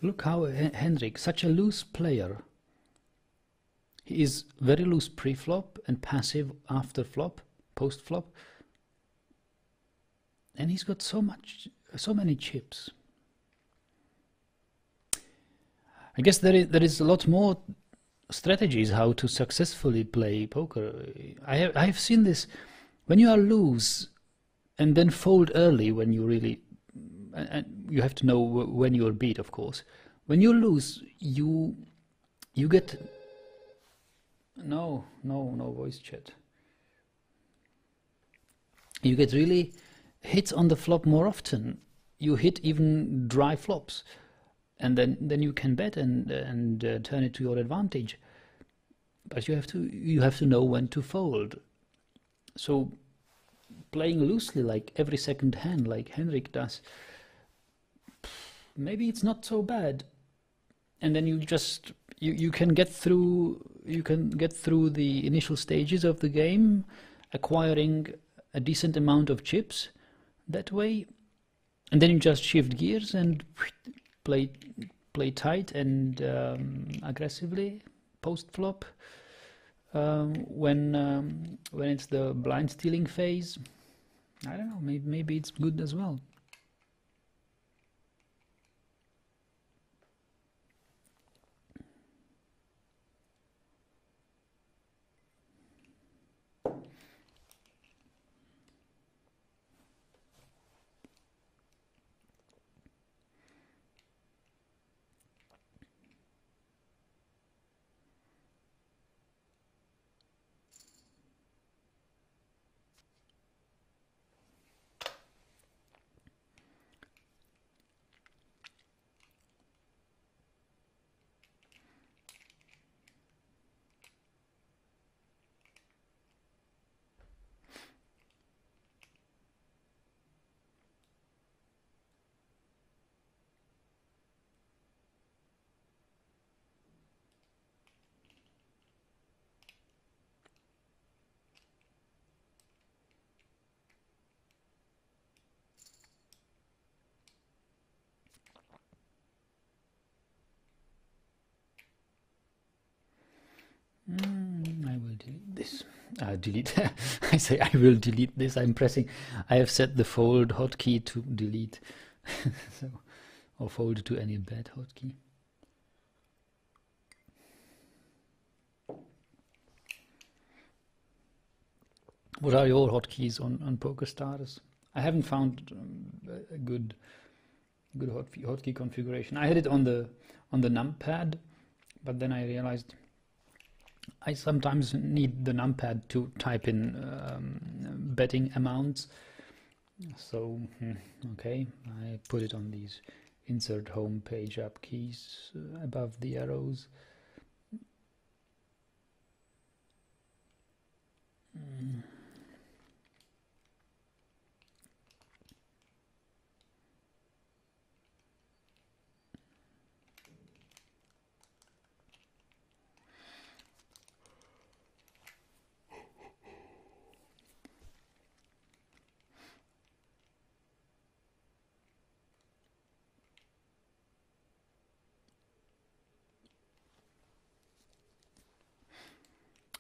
Look how Henrik, such a loose player. He is very loose pre-flop and passive after flop, post-flop. And he's got so many chips. I guess there is a lot more strategies how to successfully play poker. I have seen this when you are loose and then fold early when you really, and you have to know when you are beat, of course. When you lose, you get no voice chat. You get really hits on the flop more often. You hit even dry flops, and then you can bet and turn it to your advantage. But you have to know when to fold. So playing loosely, like every second hand, like Henrik does, maybe it's not so bad. And then you can get through the initial stages of the game, acquiring a decent amount of chips that way, and then you just shift gears and play tight and aggressively post flop when it's the blind stealing phase. I don't know, maybe it's good as well. I will delete this. Delete. I say I will delete this. I have set the fold hotkey to delete, so, or fold to any bad hotkey. What are your hotkeys on PokerStars? I haven't found a good hotkey configuration. I had it on the numpad, but then I realized I sometimes need the numpad to type in betting amounts. So, okay, I put it on these insert home page up keys above the arrows.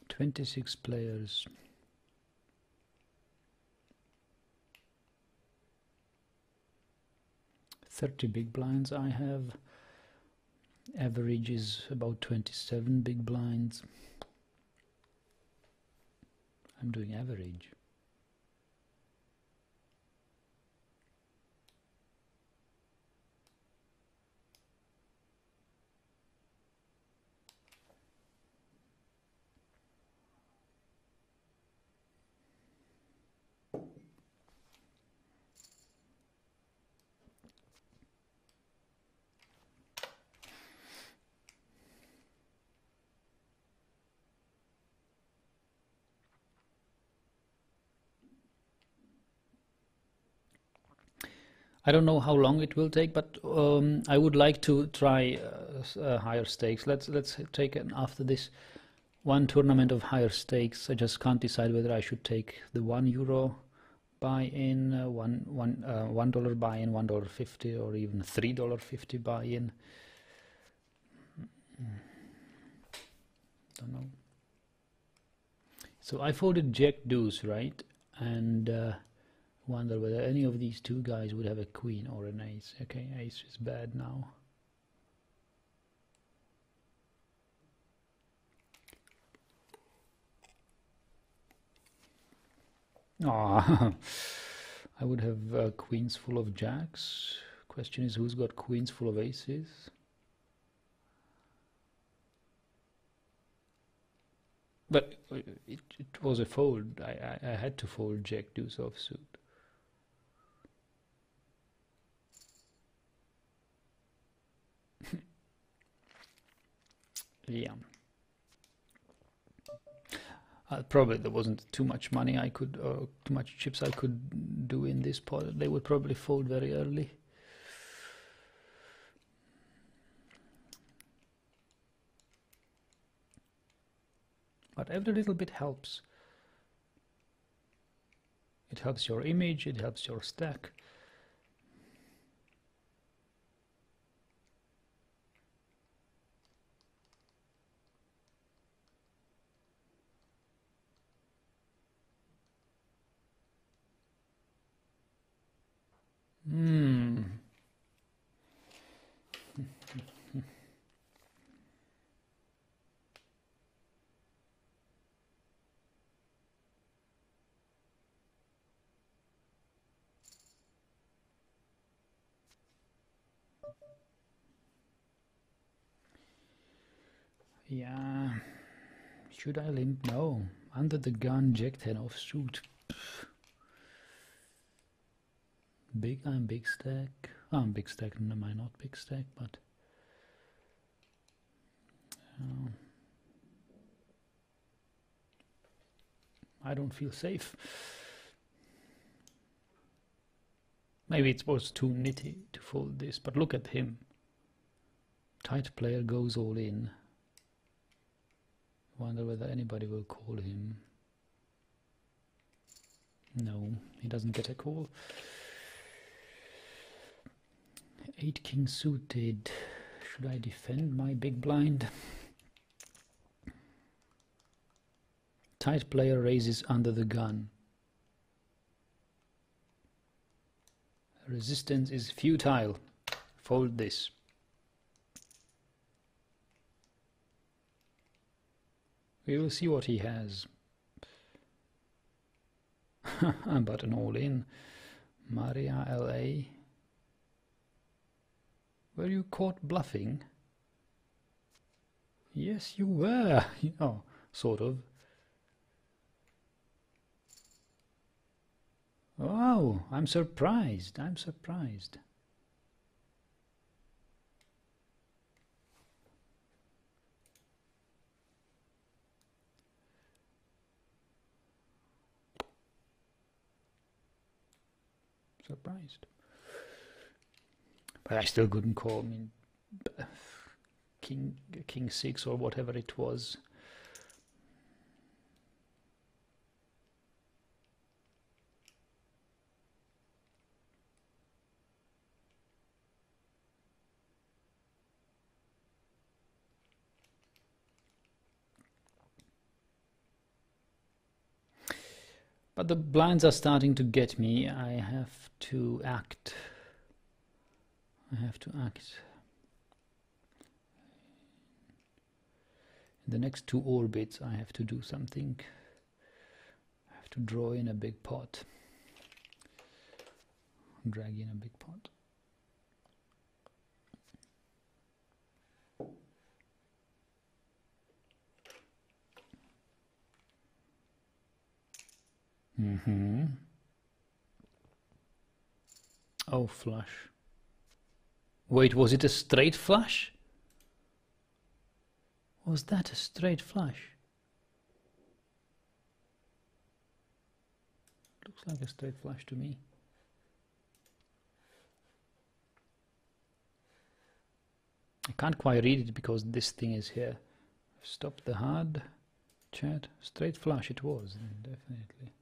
26 players. $30 big blinds I have. Average is about 27 big blinds. I'm doing average. I don't know how long it will take, but I would like to try higher stakes. Let's take an after this one tournament of higher stakes. I just can't decide whether I should take the €1 buy-in, $1 buy-in, $1.50, or even $3.50 buy-in. Don't know. So I folded Jack Deuce, right? And wonder whether any of these two guys would have a queen or an ace. Okay, ace is bad now. Ah, I would have queens full of jacks. Question is, who's got queens full of aces? But it was a fold. I had to fold Jack Deuce offsuit. Yeah. Probably there wasn't too much money I could, too much chips I could do in this pot. They would probably fold very early. But every little bit helps. It helps your image, it helps your stack. Yeah, should I limp? No, under the gun, Jack 10 offsuit. I'm big stack. Oh, I'm big stack, am I not big stack, but I don't feel safe. Maybe it was too nitty to fold this, but look at him. Tight player goes all in. Wonder whether anybody will call him. No, he doesn't get a call. 8 king suited. Should I defend my big blind? Tight player raises under the gun. Resistance is futile. Fold this. We will see what he has. But an all-in. Maria LA. Were you caught bluffing? Yes, you were. Oh, sort of. Wow, I'm surprised. I'm surprised. Surprised. But I still couldn't call. I mean, King 6 or whatever it was. But the blinds are starting to get me. I have to act. I have to act. In the next 2 orbits I have to do something. I have to draw in a big pot. Drag in a big pot. Oh, flush. Wait, was it a straight flush? Was that a straight flush? Looks like a straight flush to me. I can't quite read it because this thing is here. Stop the hard chat. Straight flush it was, definitely.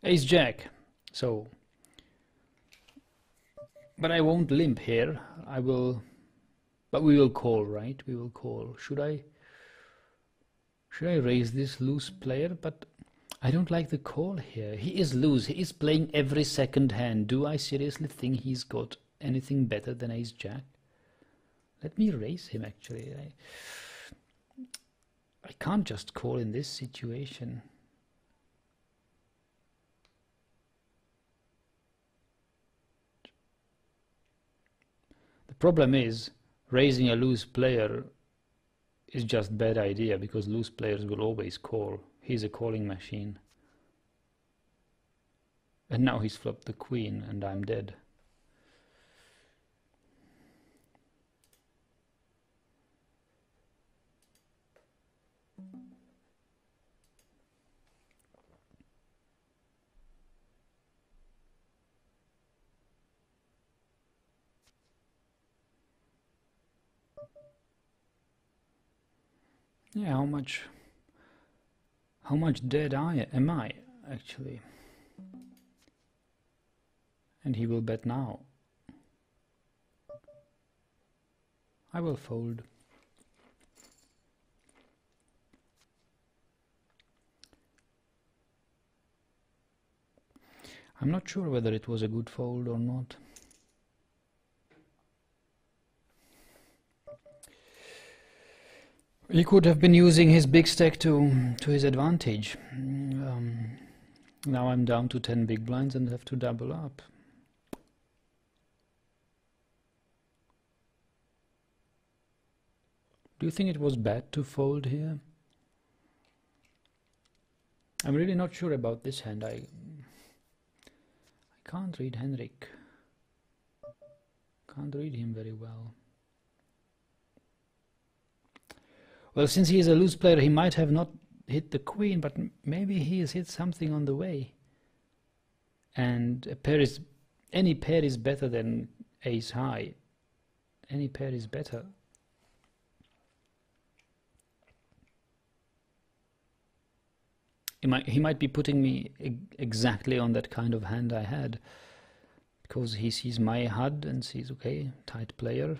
Ace Jack. So, but I won't limp here. I will, but we will call, right? We will call. Should I raise this loose player? But I don't like the call here. He is loose. He is playing every second hand. Do I seriously think he's got anything better than Ace Jack? Let me raise him, actually. I can't just call in this situation. The problem is, raising a loose player is just bad idea, because loose players will always call. He's a calling machine. And now he's flopped the queen and I'm dead. Yeah, how much dead am I actually? And he will bet now. I will fold. I'm not sure whether it was a good fold or not. He could have been using his big stack to his advantage. Now I'm down to 10 big blinds and have to double up. Do you think it was bad to fold here? I'm really not sure about this hand. I can't read Henrik. Can't read him very well. Well, since he is a loose player, he might have not hit the queen, but maybe he has hit something on the way. And any pair is better than ace high. Any pair is better. He might be putting me exactly on that kind of hand I had, because he sees my HUD and sees, okay, tight player,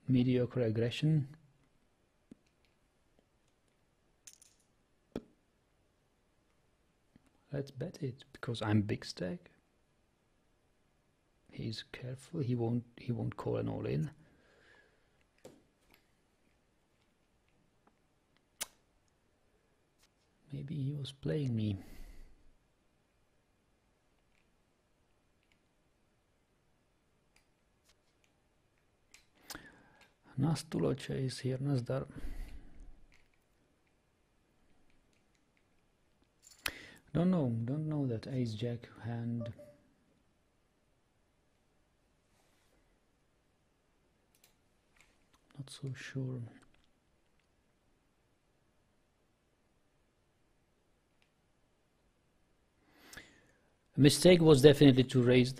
mediocre aggression. Let's bet it, because I'm big stack. He's careful. He won't call an all in. Maybe he was playing me. Nastulo chase here, Nazdar. Don't know that ace jack hand. Not so sure. A mistake was definitely to raise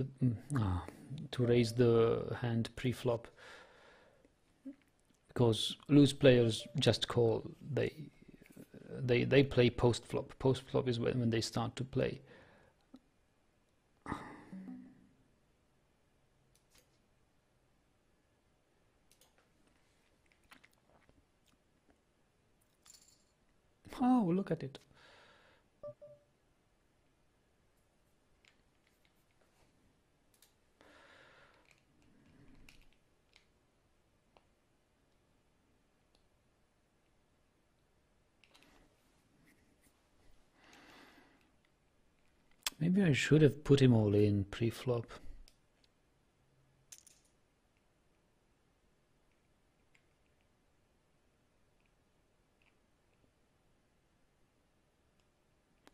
the hand pre-flop, because loose players just call. They play post-flop. Post-flop is when they start to play. Oh, look at it. Maybe I should have put him all in pre-flop.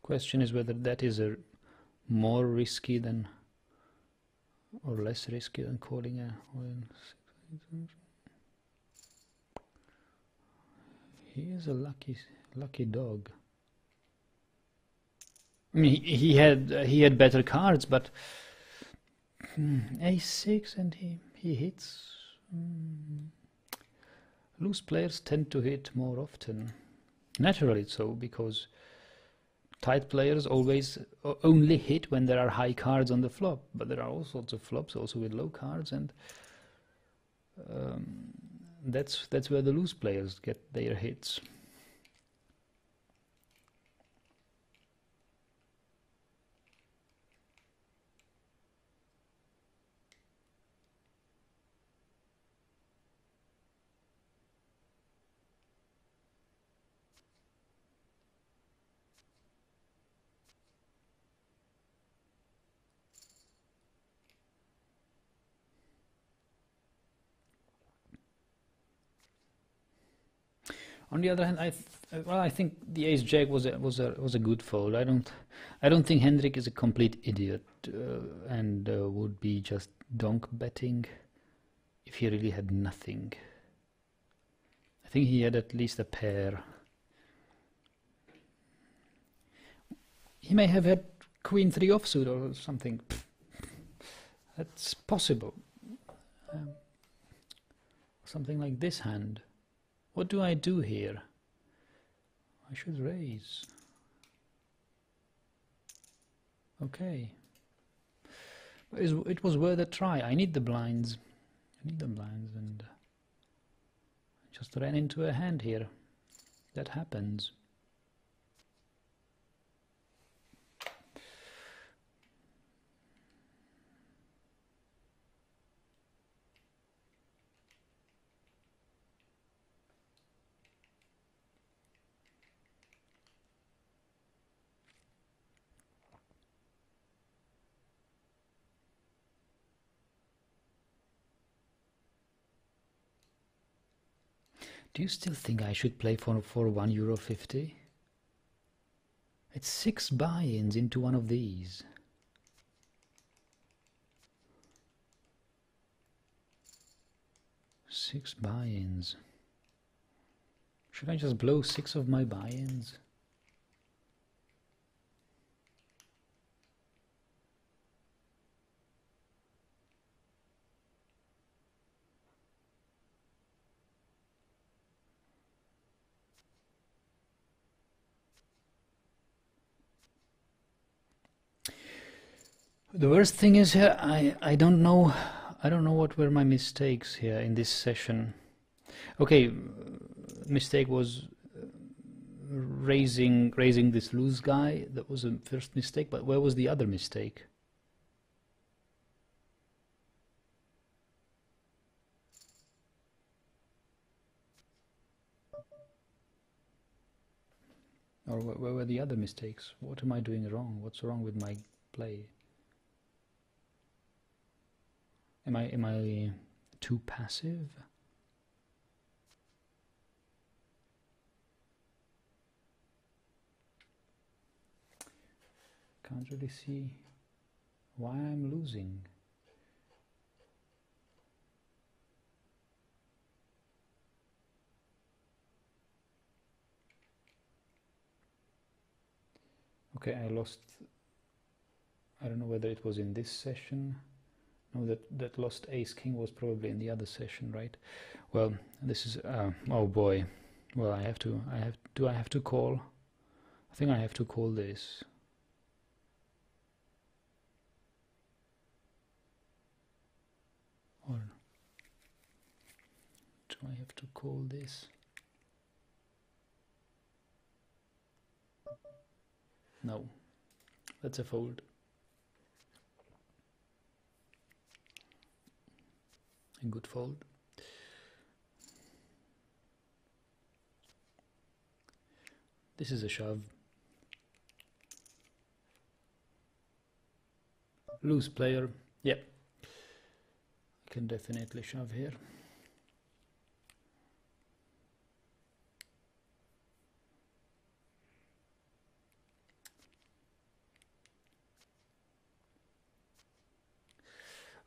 Question is whether that is a more risky than or less risky than calling a all-in. He is a lucky dog. I mean, he had better cards, but a6 and he hits. Loose players tend to hit more often, naturally so, because tight players always only hit when there are high cards on the flop, but there are all sorts of flops also with low cards, and that's where the loose players get their hits. On the other hand, I think the ace jack was a good fold. I don't think Hendrik is a complete idiot and would be just donk betting if he really had nothing. I think he had at least a pair. He may have had queen 3 offsuit or something. That's possible. Something like this hand. What do I do here? I should raise. Okay. It was worth a try. I need the blinds. And I just ran into a hand here. That happens. Do you still think I should play for €1.50? It's 6 buy-ins into one of these. Six buy-ins. Should I just blow 6 of my buy-ins? The worst thing is here, I don't know what were my mistakes here in this session. Okay, mistake was raising this loose guy. That was a first mistake, but where was the other mistake? Or where were the other mistakes? What am I doing wrong? What's wrong with my play? Am I too passive? Can't really see why I'm losing. Okay, I lost. I don't know whether it was in this session. No, that lost ace king was probably in the other session, right? Well, this is oh boy. Well, do I have to call? I think I have to call this. Or do I have to call this? No, that's a fold. A good fold. This is a shove. Loose player. Yep. I can definitely shove here.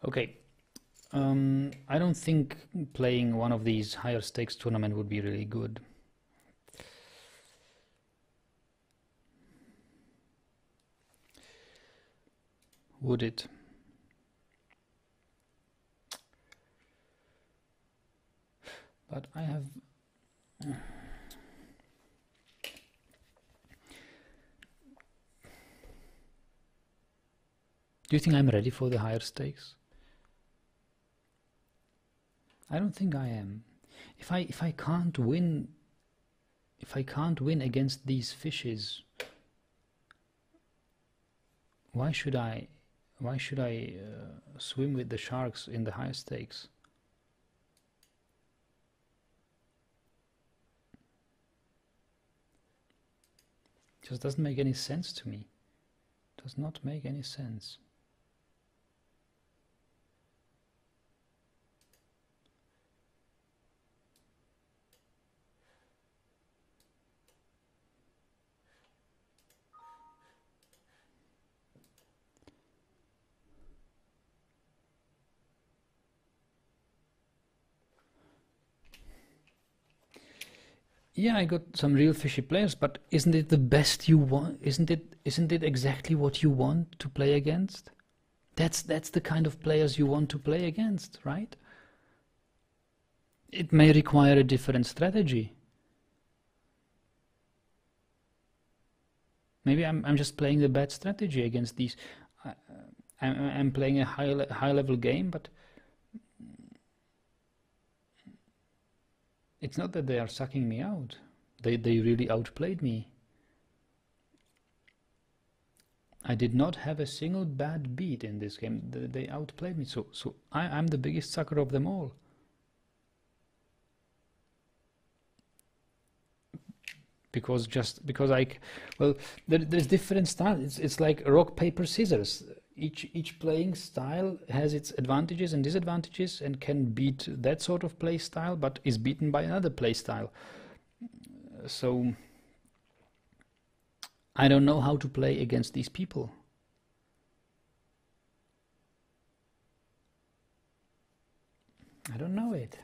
Okay. I don't think playing one of these higher stakes tournament would be really good. Would it? But I have... Do you think I'm ready for the higher stakes? I don't think I am. If I can't win against these fishes, why should I swim with the sharks in the higher stakes? Just doesn't make any sense to me. Does not make any sense. Yeah, I got some real fishy players, but isn't it the best you want? Isn't it exactly what you want to play against? That's the kind of players you want to play against, right? It may require a different strategy. Maybe I'm just playing the bad strategy against these. I'm playing a high level game, but it's not that they are sucking me out. They really outplayed me. I did not have a single bad beat in this game. They outplayed me. So I'm the biggest sucker of them all. Because there's different styles. It's like rock paper scissors. Each playing style has its advantages and disadvantages and can beat that sort of play style, but is beaten by another play style. So I don't know how to play against these people. I don't know it.